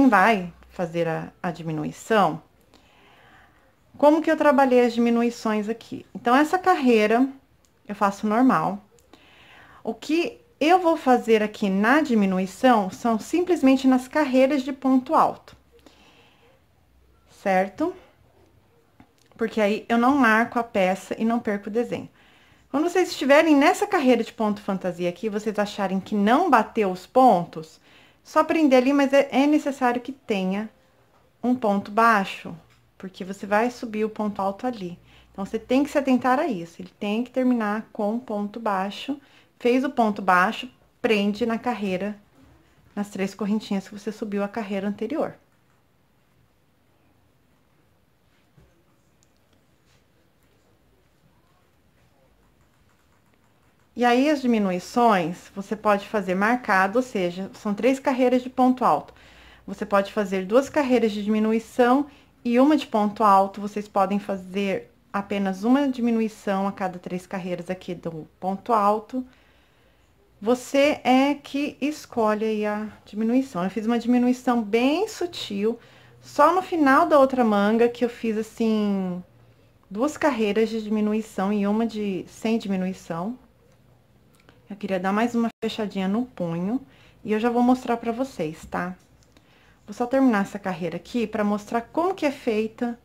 vai fazer a diminuição, como que eu trabalhei as diminuições aqui? Então, essa carreira eu faço normal. O que eu vou fazer aqui na diminuição são simplesmente nas carreiras de ponto alto, certo? Porque aí eu não marco a peça e não perco o desenho. Quando vocês estiverem nessa carreira de ponto fantasia aqui, vocês acharem que não bateu os pontos, só prender ali, mas é necessário que tenha um ponto baixo, porque você vai subir o ponto alto ali. Então, você tem que se atentar a isso, ele tem que terminar com ponto baixo. Fez o ponto baixo, prende na carreira nas 3 correntinhas que você subiu a carreira anterior. E aí, as diminuições, você pode fazer marcado, ou seja, são 3 carreiras de ponto alto. Você pode fazer 2 carreiras de diminuição e uma de ponto alto. Vocês podem fazer apenas uma diminuição a cada 3 carreiras aqui do ponto alto. Você é que escolhe aí a diminuição. Eu fiz uma diminuição bem sutil, só no final da outra manga que eu fiz, assim, 2 carreiras de diminuição e uma de sem diminuição. Eu queria dar mais uma fechadinha no punho e eu já vou mostrar pra vocês, tá? Vou só terminar essa carreira aqui pra mostrar como que é feita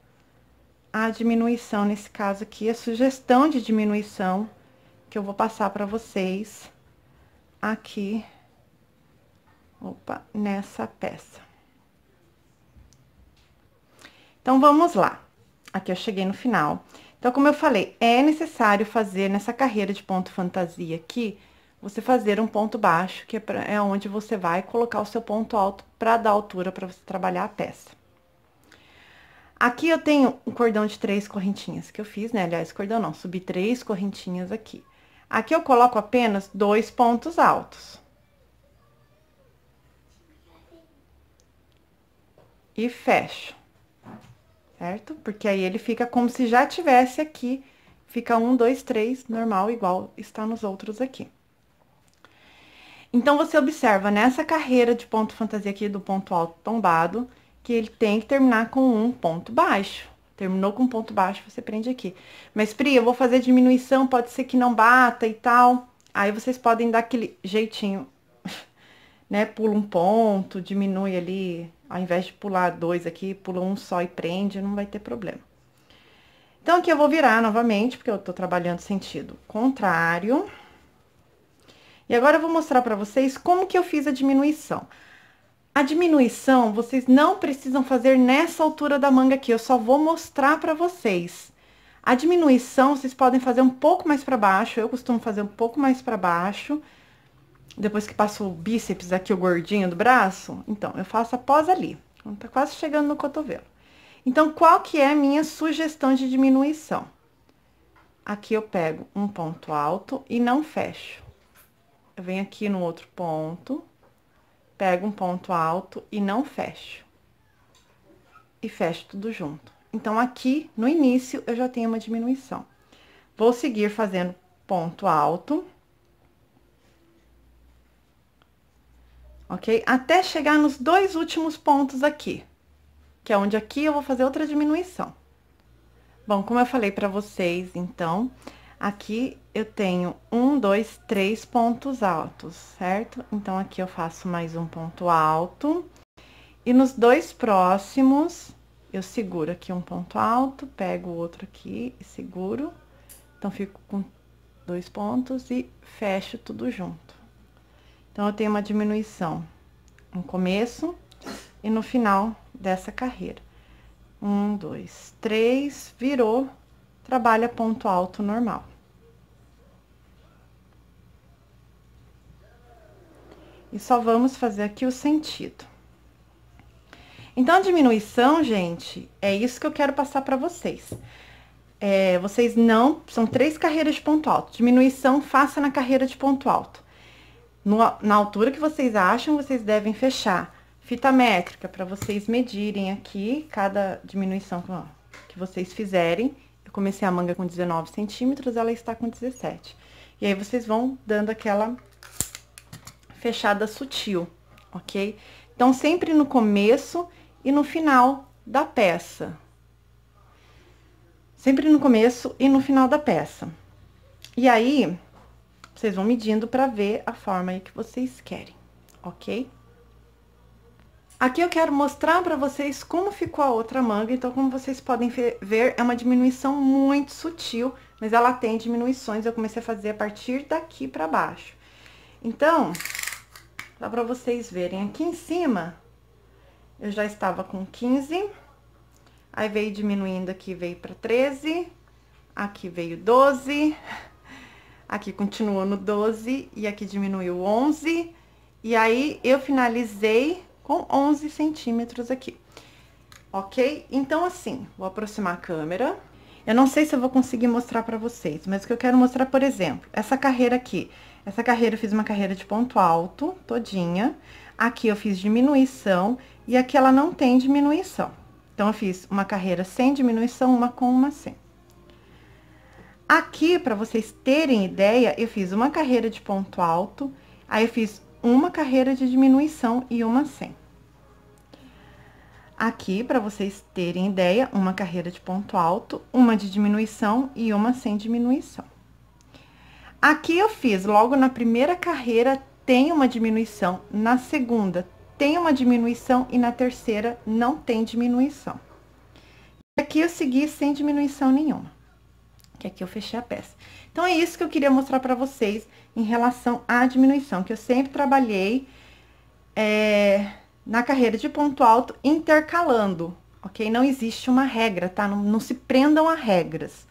a diminuição, nesse caso aqui, a sugestão de diminuição que eu vou passar pra vocês aqui, opa, nessa peça. Então, vamos lá. Aqui eu cheguei no final. Então, como eu falei, é necessário fazer nessa carreira de ponto fantasia aqui, você fazer um ponto baixo, que é onde você vai colocar o seu ponto alto para dar altura para você trabalhar a peça. Aqui eu tenho um cordão de 3 correntinhas que eu fiz, né? Aliás, cordão não, subi 3 correntinhas aqui. Aqui eu coloco apenas 2 pontos altos. E fecho. Certo? Porque aí ele fica como se já tivesse aqui, fica 1, 2, 3, normal, igual está nos outros aqui. Então, você observa nessa carreira de ponto fantasia aqui do ponto alto tombado, que ele tem que terminar com um ponto baixo. Terminou com um ponto baixo, você prende aqui. Mas, Pri, eu vou fazer diminuição, pode ser que não bata e tal. Aí, vocês podem dar aquele jeitinho, né? Pula um ponto, diminui ali, ao invés de pular 2 aqui, pula um só e prende, não vai ter problema. Então, aqui eu vou virar novamente, porque eu tô trabalhando sentido contrário. E agora eu vou mostrar pra vocês como que eu fiz a diminuição. A diminuição, vocês não precisam fazer nessa altura da manga aqui, eu só vou mostrar pra vocês. A diminuição, vocês podem fazer um pouco mais pra baixo, eu costumo fazer um pouco mais pra baixo. Depois que passa o bíceps aqui, o gordinho do braço, então, eu faço após ali, tá quase chegando no cotovelo. Então, qual que é a minha sugestão de diminuição? Aqui eu pego um ponto alto e não fecho. Eu venho aqui no outro ponto, pego um ponto alto e não fecho. E fecho tudo junto. Então, aqui, no início, eu já tenho uma diminuição. Vou seguir fazendo ponto alto. Ok? Até chegar nos 2 últimos pontos aqui. Que é onde aqui eu vou fazer outra diminuição. Bom, como eu falei pra vocês, então, aqui eu tenho 1, 2, 3 pontos altos, certo? Então, aqui eu faço mais um ponto alto. E nos 2 próximos, eu seguro aqui um ponto alto, pego o outro aqui e seguro. Então, fico com 2 pontos e fecho tudo junto. Então, eu tenho uma diminuição no começo e no final dessa carreira. 1, 2, 3, virou, trabalha ponto alto normal. E só vamos fazer aqui o sentido. Então, a diminuição, gente, é isso que eu quero passar pra vocês. Vocês não... São 3 carreiras de ponto alto. Diminuição, faça na carreira de ponto alto. Na altura que vocês acham, vocês devem fechar. Fita métrica, para vocês medirem aqui, cada diminuição que vocês fizerem. Eu comecei a manga com 19 centímetros, ela está com 17. E aí, vocês vão dando aquela fechada sutil, ok? Então, sempre no começo e no final da peça. Sempre no começo e no final da peça. E aí, vocês vão medindo pra ver a forma aí que vocês querem, ok? Aqui eu quero mostrar pra vocês como ficou a outra manga. Então, como vocês podem ver, é uma diminuição muito sutil, mas ela tem diminuições. Eu comecei a fazer a partir daqui pra baixo. Então, dá pra vocês verem. Aqui em cima, eu já estava com 15. Aí, veio diminuindo aqui, veio pra 13. Aqui veio 12. Aqui continuou no 12 e aqui diminuiu 11. E aí, eu finalizei com 11 centímetros aqui, ok? Então, assim, vou aproximar a câmera. Eu não sei se eu vou conseguir mostrar pra vocês, mas o que eu quero mostrar, por exemplo, essa carreira aqui. Essa carreira, eu fiz uma carreira de ponto alto, todinha. Aqui eu fiz diminuição, e aqui ela não tem diminuição. Então, eu fiz uma carreira sem diminuição, uma com uma sem. Aqui, pra vocês terem ideia, eu fiz uma carreira de ponto alto, aí eu fiz uma carreira de diminuição e uma sem. Aqui, para vocês terem ideia, uma carreira de ponto alto, uma de diminuição e uma sem diminuição. Aqui eu fiz, logo na primeira carreira, tem uma diminuição, na segunda tem uma diminuição e na terceira não tem diminuição. Aqui eu segui sem diminuição nenhuma, que aqui eu fechei a peça. Então, é isso que eu queria mostrar para vocês em relação à diminuição, que eu sempre trabalhei na carreira de ponto alto, intercalando, ok? Não existe uma regra, tá? Não se prendam a regras.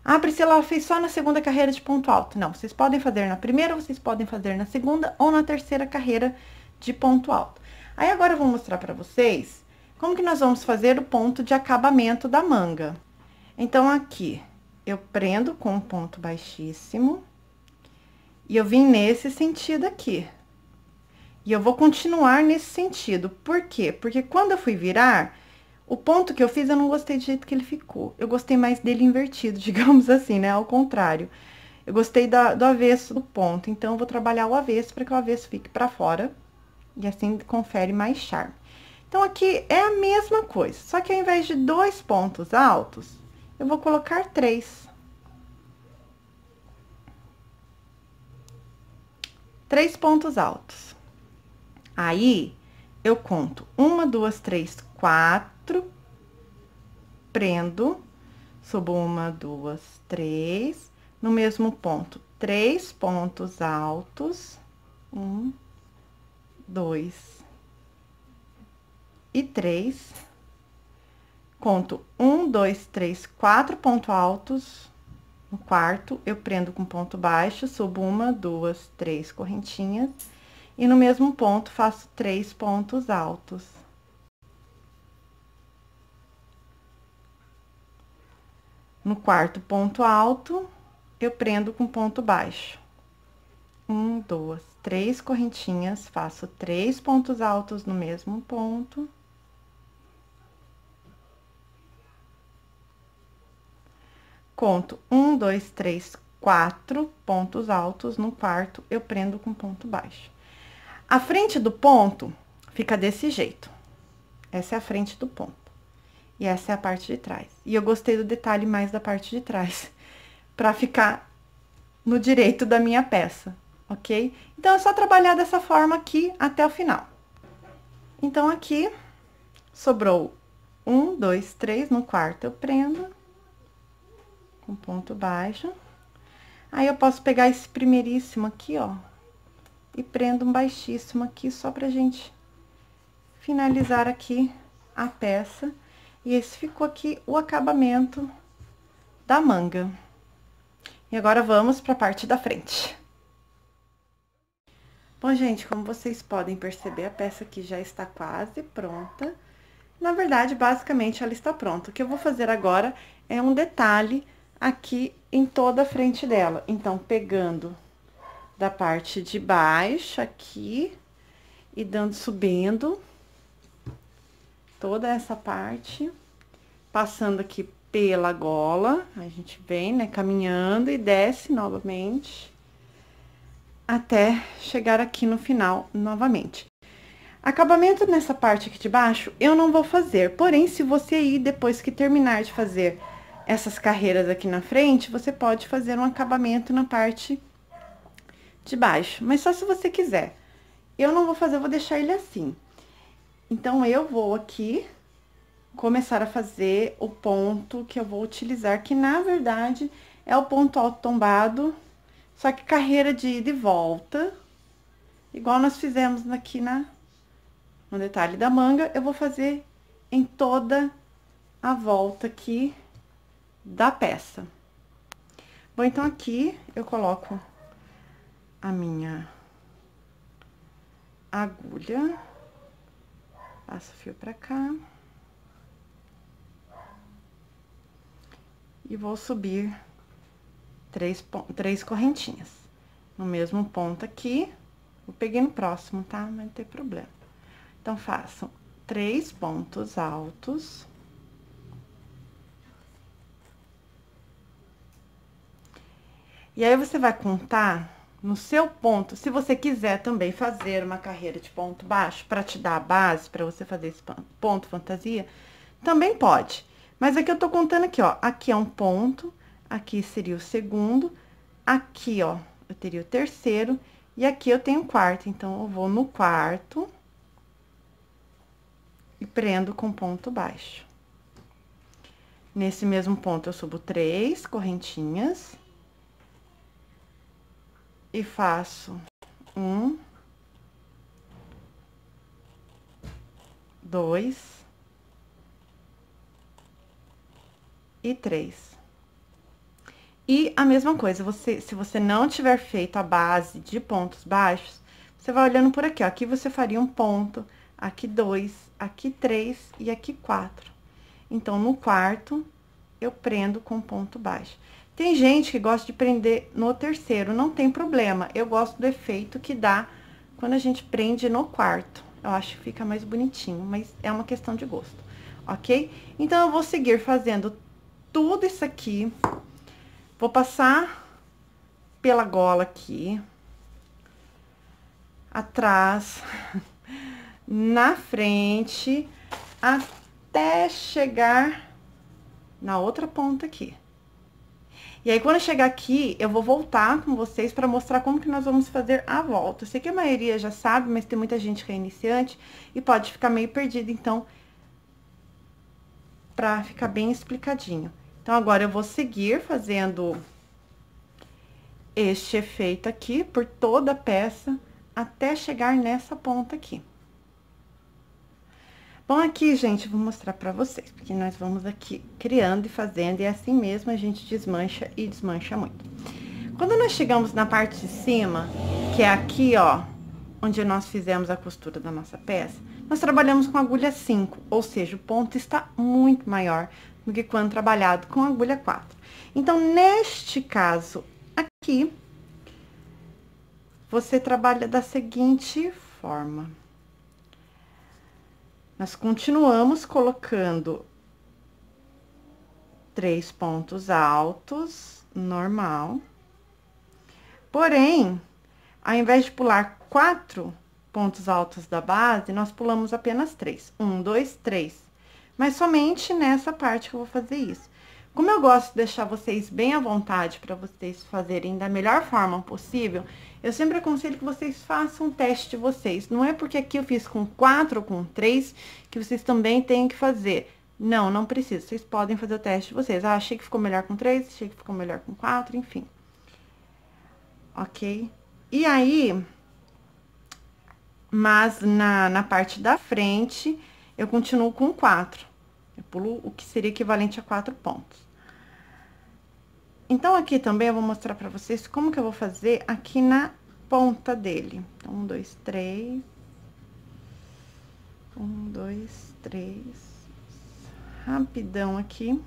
Ah, Priscila, ela fez só na segunda carreira de ponto alto. Não, vocês podem fazer na primeira, vocês podem fazer na segunda ou na terceira carreira de ponto alto. Aí, agora eu vou mostrar pra vocês como que nós vamos fazer o ponto de acabamento da manga. Então, aqui, eu prendo com um ponto baixíssimo e eu vim nesse sentido aqui. E eu vou continuar nesse sentido. Por quê? Porque quando eu fui virar, o ponto que eu fiz, eu não gostei do jeito que ele ficou. Eu gostei mais dele invertido, digamos assim, né? Ao contrário. Eu gostei do avesso do ponto. Então, eu vou trabalhar o avesso para que o avesso fique para fora. E assim, confere mais charme. Então, aqui é a mesma coisa. Só que ao invés de 2 pontos altos, eu vou colocar 3. 3 pontos altos. Aí, eu conto 1, 2, 3, 4, prendo, subo 1, 2, 3, no mesmo ponto, 3 pontos altos, 1, 2 e 3, conto 1, 2, 3, 4 pontos altos, no quarto, eu prendo com ponto baixo, subo 1, 2, 3 correntinhas, e no mesmo ponto, faço 3 pontos altos. No quarto ponto alto, eu prendo com ponto baixo. 1, 2, 3 correntinhas, faço 3 pontos altos no mesmo ponto. Conto 1, 2, 3, 4 pontos altos, no quarto, eu prendo com ponto baixo. A frente do ponto fica desse jeito. Essa é a frente do ponto. E essa é a parte de trás. E eu gostei do detalhe mais da parte de trás, pra ficar no direito da minha peça, ok? Então, é só trabalhar dessa forma aqui até o final. Então, aqui, sobrou 1, 2, 3, no quarto eu prendo com ponto baixo. Aí, eu posso pegar esse primeiríssimo aqui, ó, e prendo um baixíssimo aqui, só pra gente finalizar aqui a peça. E esse ficou aqui o acabamento da manga. E agora, vamos pra parte da frente. Bom, gente, como vocês podem perceber, a peça aqui já está quase pronta. Na verdade, basicamente, ela está pronta. O que eu vou fazer agora é um detalhe aqui em toda a frente dela. Então, pegando da parte de baixo aqui e subindo toda essa parte, passando aqui pela gola, a gente vem, né, caminhando e desce novamente até chegar aqui no final novamente. Acabamento nessa parte aqui de baixo, eu não vou fazer, porém, se você ir depois que terminar de fazer essas carreiras aqui na frente, você pode fazer um acabamento na parte de baixo, mas só se você quiser. Eu não vou fazer, eu vou deixar ele assim. Então, eu vou aqui começar a fazer o ponto que eu vou utilizar, que na verdade é o ponto alto tombado, só que carreira de ida e volta, igual nós fizemos aqui no detalhe da manga, eu vou fazer em toda a volta aqui da peça. Bom, então aqui eu coloco a minha a agulha, passo o fio pra cá. E vou subir três correntinhas. No mesmo ponto aqui, eu peguei no próximo, tá? Mas não tem problema. Então, façam 3 pontos altos. E aí, você vai contar no seu ponto, se você quiser também fazer uma carreira de ponto baixo, para te dar a base, para você fazer esse ponto fantasia, também pode. Mas aqui eu tô contando aqui, ó, aqui é um ponto, aqui seria o segundo, aqui, ó, eu teria o terceiro, e aqui eu tenho o quarto. Então, eu vou no quarto e prendo com ponto baixo. Nesse mesmo ponto, eu subo 3 correntinhas. E faço 1, 2 e 3. E a mesma coisa, se você não tiver feito a base de pontos baixos, você vai olhando por aqui, ó. Aqui você faria um ponto, aqui 2, aqui 3 e aqui 4. Então, no quarto, eu prendo com ponto baixo. Tem gente que gosta de prender no terceiro, não tem problema. Eu gosto do efeito que dá quando a gente prende no quarto. Eu acho que fica mais bonitinho, mas é uma questão de gosto, ok? Então, eu vou seguir fazendo tudo isso aqui. Vou passar pela gola aqui, atrás, na frente, até chegar na outra ponta aqui. E aí, quando eu chegar aqui, eu vou voltar com vocês para mostrar como que nós vamos fazer a volta. Eu sei que a maioria já sabe, mas tem muita gente que é iniciante e pode ficar meio perdida, então, para ficar bem explicadinho. Então, agora eu vou seguir fazendo este efeito aqui por toda a peça até chegar nessa ponta aqui. Bom, aqui, gente, eu vou mostrar pra vocês, porque nós vamos aqui criando e fazendo, e assim mesmo a gente desmancha e desmancha muito. Quando nós chegamos na parte de cima, que é aqui, ó, onde nós fizemos a costura da nossa peça, nós trabalhamos com agulha 5, ou seja, o ponto está muito maior do que quando trabalhado com agulha 4. Então, neste caso aqui, você trabalha da seguinte forma. Nós continuamos colocando 3 pontos altos, normal. Porém, ao invés de pular 4 pontos altos da base, nós pulamos apenas 3. 1, 2, 3. Mas somente nessa parte que eu vou fazer isso. Como eu gosto de deixar vocês bem à vontade para vocês fazerem da melhor forma possível, eu sempre aconselho que vocês façam um teste de vocês. Não é porque aqui eu fiz com 4 ou com 3 que vocês também têm que fazer. Não, não precisa. Vocês podem fazer o teste de vocês. Ah, achei que ficou melhor com 3, achei que ficou melhor com 4, enfim. Ok? E aí, mas na parte da frente, eu continuo com 4. Eu pulo o que seria equivalente a 4 pontos. Então, aqui também eu vou mostrar pra vocês como que eu vou fazer aqui na ponta dele. Então, 1, 2, 3. 1, 2, 3. Rapidão aqui.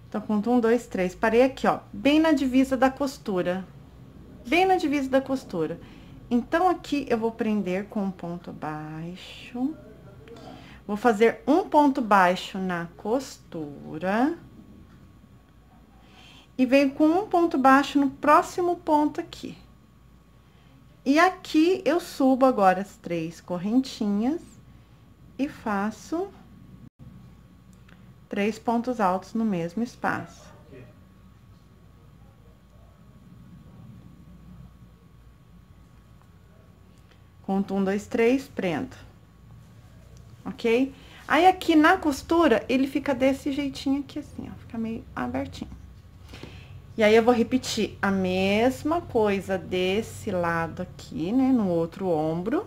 Então, conto 1, 2, 3. Parei aqui, ó, bem na divisa da costura. Bem na divisa da costura. Então, aqui eu vou prender com um ponto baixo. Vou fazer um ponto baixo na costura. E venho com um ponto baixo no próximo ponto aqui. E aqui eu subo agora as 3 correntinhas e faço 3 pontos altos no mesmo espaço. Conto 1, 2, 3, prendo. Ok? Aí, aqui na costura, ele fica desse jeitinho aqui, assim, ó. Fica meio abertinho. E aí, eu vou repetir a mesma coisa desse lado aqui, né? No outro ombro.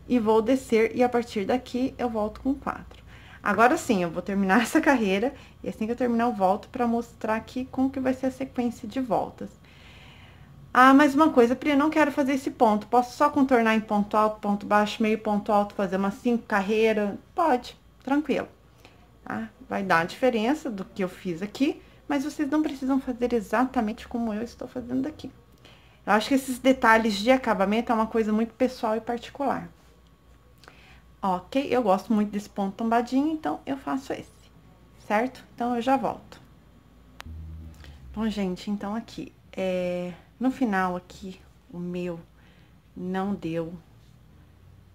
E vou descer, e a partir daqui, eu volto com 4. Agora sim, eu vou terminar essa carreira, e assim que eu terminar, eu volto pra mostrar aqui como que vai ser a sequência de voltas. Ah, mais uma coisa, Pri, eu não quero fazer esse ponto. Posso só contornar em ponto alto, ponto baixo, meio ponto alto, fazer umas 5 carreiras? Pode, tranquilo. Tá? Vai dar a diferença do que eu fiz aqui, mas vocês não precisam fazer exatamente como eu estou fazendo aqui. Eu acho que esses detalhes de acabamento é uma coisa muito pessoal e particular. Ok, eu gosto muito desse ponto tombadinho, então eu faço esse, certo? Então, eu já volto. Bom, gente, então aqui, no final aqui, o meu não deu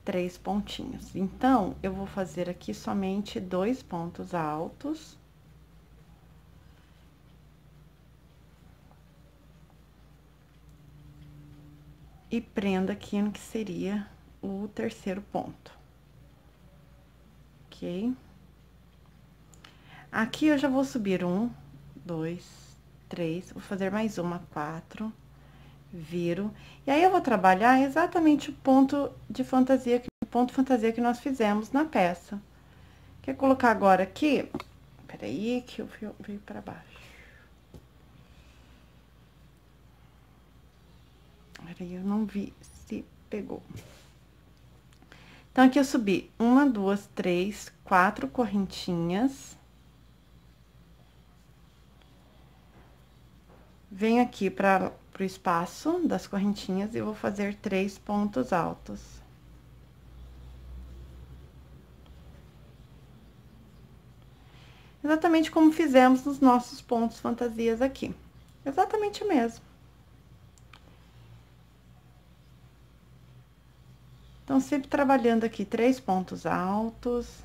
3 pontinhos. Então, eu vou fazer aqui somente 2 pontos altos. E prendo aqui no que seria o terceiro ponto. Ok? Aqui eu já vou subir 1, 2, 3, vou fazer mais uma, 4, viro. E aí, eu vou trabalhar exatamente o ponto de fantasia, o ponto fantasia que nós fizemos na peça. Quer colocar agora aqui? Peraí, que eu veio pra baixo. Peraí, eu não vi se pegou. Então, aqui eu subi 1, 2, 3, 4 correntinhas. Venho aqui para o espaço das correntinhas e vou fazer 3 pontos altos. Exatamente como fizemos nos nossos pontos fantasias aqui. Exatamente o mesmo. Então, sempre trabalhando aqui 3 pontos altos.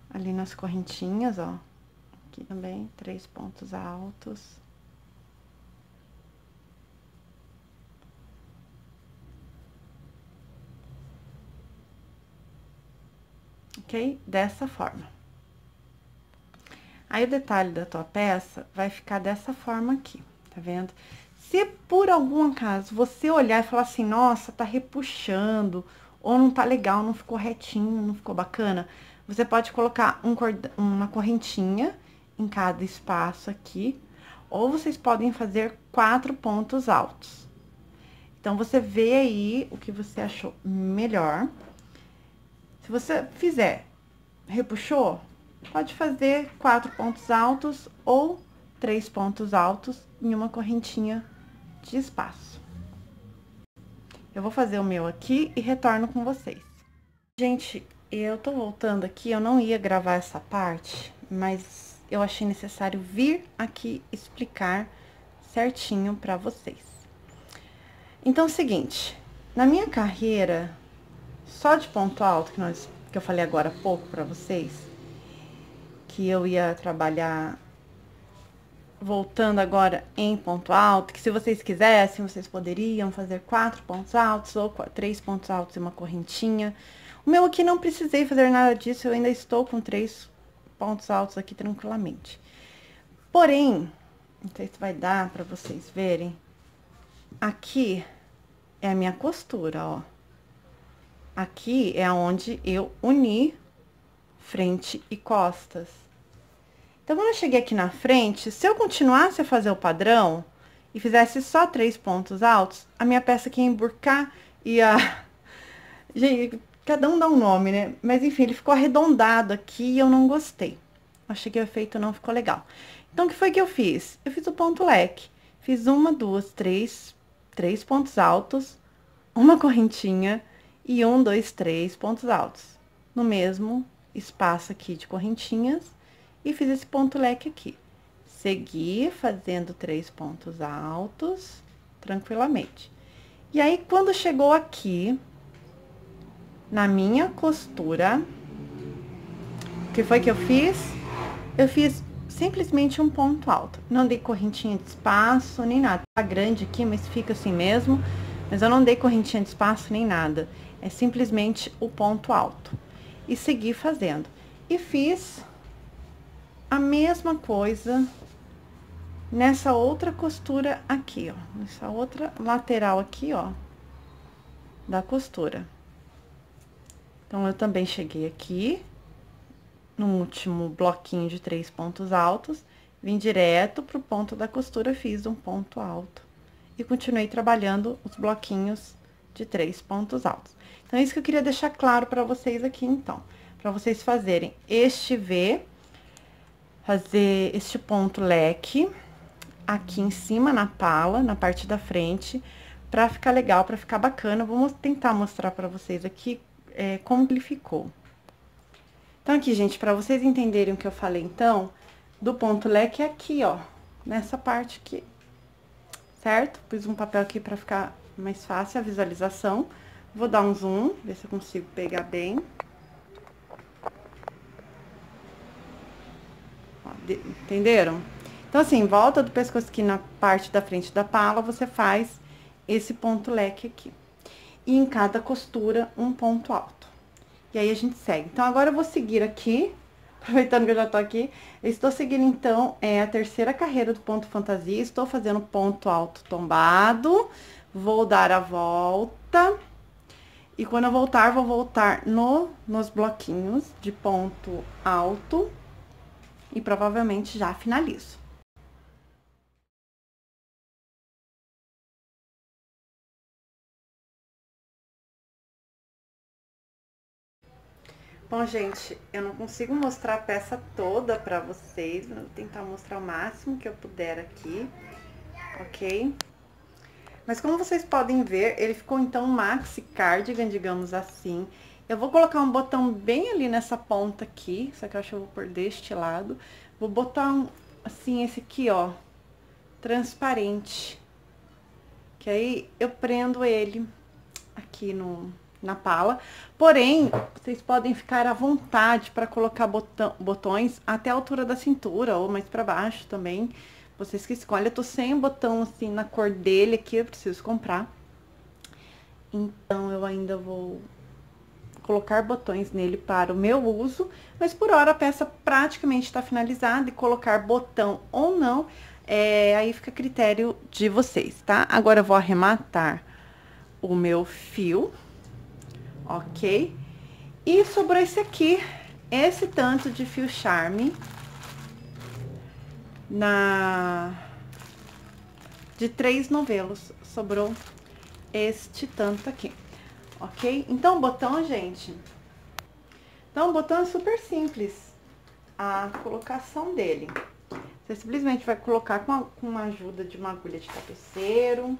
Ali nas correntinhas, ó. Aqui também, 3 pontos altos. Ok? Dessa forma. Aí, o detalhe da tua peça vai ficar dessa forma aqui, tá vendo? Se por algum acaso você olhar e falar assim, nossa, tá repuxando, ou não tá legal, não ficou retinho, não ficou bacana, você pode colocar uma correntinha em cada espaço aqui, ou vocês podem fazer 4 pontos altos. Então, você vê aí o que você achou melhor. Se você fizer, repuxou, pode fazer 4 pontos altos ou 3 pontos altos em uma correntinha de espaço. Eu vou fazer o meu aqui e retorno com vocês. Gente, eu tô voltando aqui, eu não ia gravar essa parte, mas eu achei necessário vir aqui explicar certinho pra vocês. Então, é o seguinte, na minha carreira, só de ponto alto, que eu falei agora há pouco pra vocês, que eu ia trabalhar voltando agora em ponto alto, que se vocês quisessem, vocês poderiam fazer 4 pontos altos ou 3 pontos altos e uma correntinha. O meu aqui não precisei fazer nada disso, eu ainda estou com 3 pontos altos aqui tranquilamente. Porém, não sei se vai dar pra vocês verem, aqui é a minha costura, ó. Aqui é onde eu uni frente e costas. Então, quando eu cheguei aqui na frente, se eu continuasse a fazer o padrão e fizesse só 3 pontos altos, a minha peça aqui ia emburcar e a... Gente, cada um dá um nome, né? Mas, enfim, ele ficou arredondado aqui e eu não gostei. Achei que o efeito não ficou legal. Então, o que foi que eu fiz? Eu fiz o ponto leque. Fiz 1, 2, 3 pontos altos, uma correntinha e 1, 2, 3 pontos altos. No mesmo espaço aqui de correntinhas. E fiz esse ponto leque aqui. Segui fazendo 3 pontos altos, tranquilamente. E aí, quando chegou aqui, na minha costura, o que foi que eu fiz? Eu fiz simplesmente um ponto alto. Não dei correntinha de espaço, nem nada. Tá grande aqui, mas fica assim mesmo. Mas eu não dei correntinha de espaço, nem nada. É simplesmente o ponto alto. E segui fazendo. E fiz a mesma coisa nessa outra costura aqui, ó. Nessa outra lateral aqui, ó, da costura. Então, eu também cheguei aqui, no último bloquinho de 3 pontos altos, vim direto pro ponto da costura, fiz um ponto alto e continuei trabalhando os bloquinhos de 3 pontos altos. Então, é isso que eu queria deixar claro pra vocês aqui, então. Pra vocês fazerem este V, fazer este ponto leque aqui em cima na pala, na parte da frente, pra ficar legal, pra ficar bacana. Vou tentar mostrar pra vocês aqui como que ele ficou. Então, aqui, gente, pra vocês entenderem o que eu falei, então, do ponto leque é aqui, ó, nessa parte aqui, certo? Pus um papel aqui pra ficar mais fácil a visualização. Vou dar um zoom, ver se eu consigo pegar bem. Ó, entenderam? Então, assim, em volta do pescoço aqui na parte da frente da pala, você faz esse ponto leque aqui. E em cada costura, um ponto alto. E aí, a gente segue. Então, agora eu vou seguir aqui, aproveitando que eu já tô aqui, eu estou seguindo, então, a terceira carreira do ponto fantasia, estou fazendo ponto alto tombado, vou dar a volta, e quando eu voltar, vou voltar nos bloquinhos de ponto alto, e provavelmente já finalizo. Bom, gente, eu não consigo mostrar a peça toda pra vocês, mas vou tentar mostrar o máximo que eu puder aqui, ok? Mas como vocês podem ver, ele ficou, então, um maxi cardigan, digamos assim. Eu vou colocar um botão bem ali nessa ponta aqui, só que eu acho que eu vou pôr deste lado. Vou botar, assim, esse aqui, ó, transparente. Que aí, eu prendo ele aqui na pala. Porém, vocês podem ficar à vontade para colocar botões até a altura da cintura ou mais para baixo também. Vocês que escolhem. Eu tô sem o botão assim na cor dele aqui, eu preciso comprar. Então, eu ainda vou colocar botões nele para o meu uso. Mas por hora a peça praticamente está finalizada e colocar botão ou não, aí fica a critério de vocês, tá? Agora eu vou arrematar o meu fio. Ok? E sobrou esse aqui, esse tanto de fio charme de 3 novelos, sobrou este tanto aqui, ok? Então, o botão, gente, o botão é super simples, a colocação dele. Você simplesmente vai colocar com a ajuda de uma agulha de tapeceiro,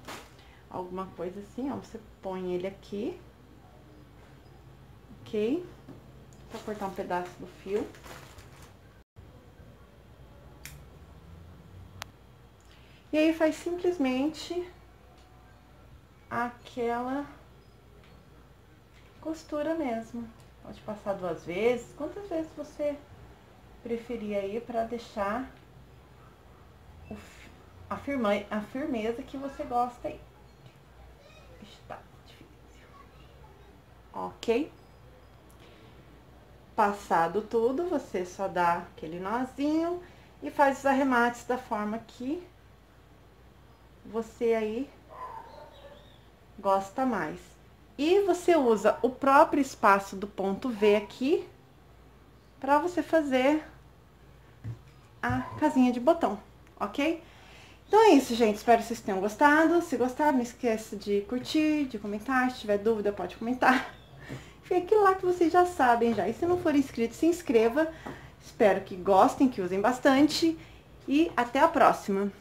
alguma coisa assim, ó, você põe ele aqui. Ok? Vou cortar um pedaço do fio. E aí, faz simplesmente aquela costura mesmo. Pode passar 2 vezes, quantas vezes você preferir aí pra deixar a firmeza que você gosta aí. Está difícil. Ok? Passado tudo, você só dá aquele nozinho e faz os arremates da forma que você aí gosta mais. E você usa o próprio espaço do ponto V aqui pra você fazer a casinha de botão, ok? Então é isso, gente. Espero que vocês tenham gostado. Se gostaram, não esqueça de curtir, de comentar. Se tiver dúvida, pode comentar. Fica aquilo lá que vocês já sabem já. E se não for inscrito, se inscreva. Espero que gostem, que usem bastante. E até a próxima!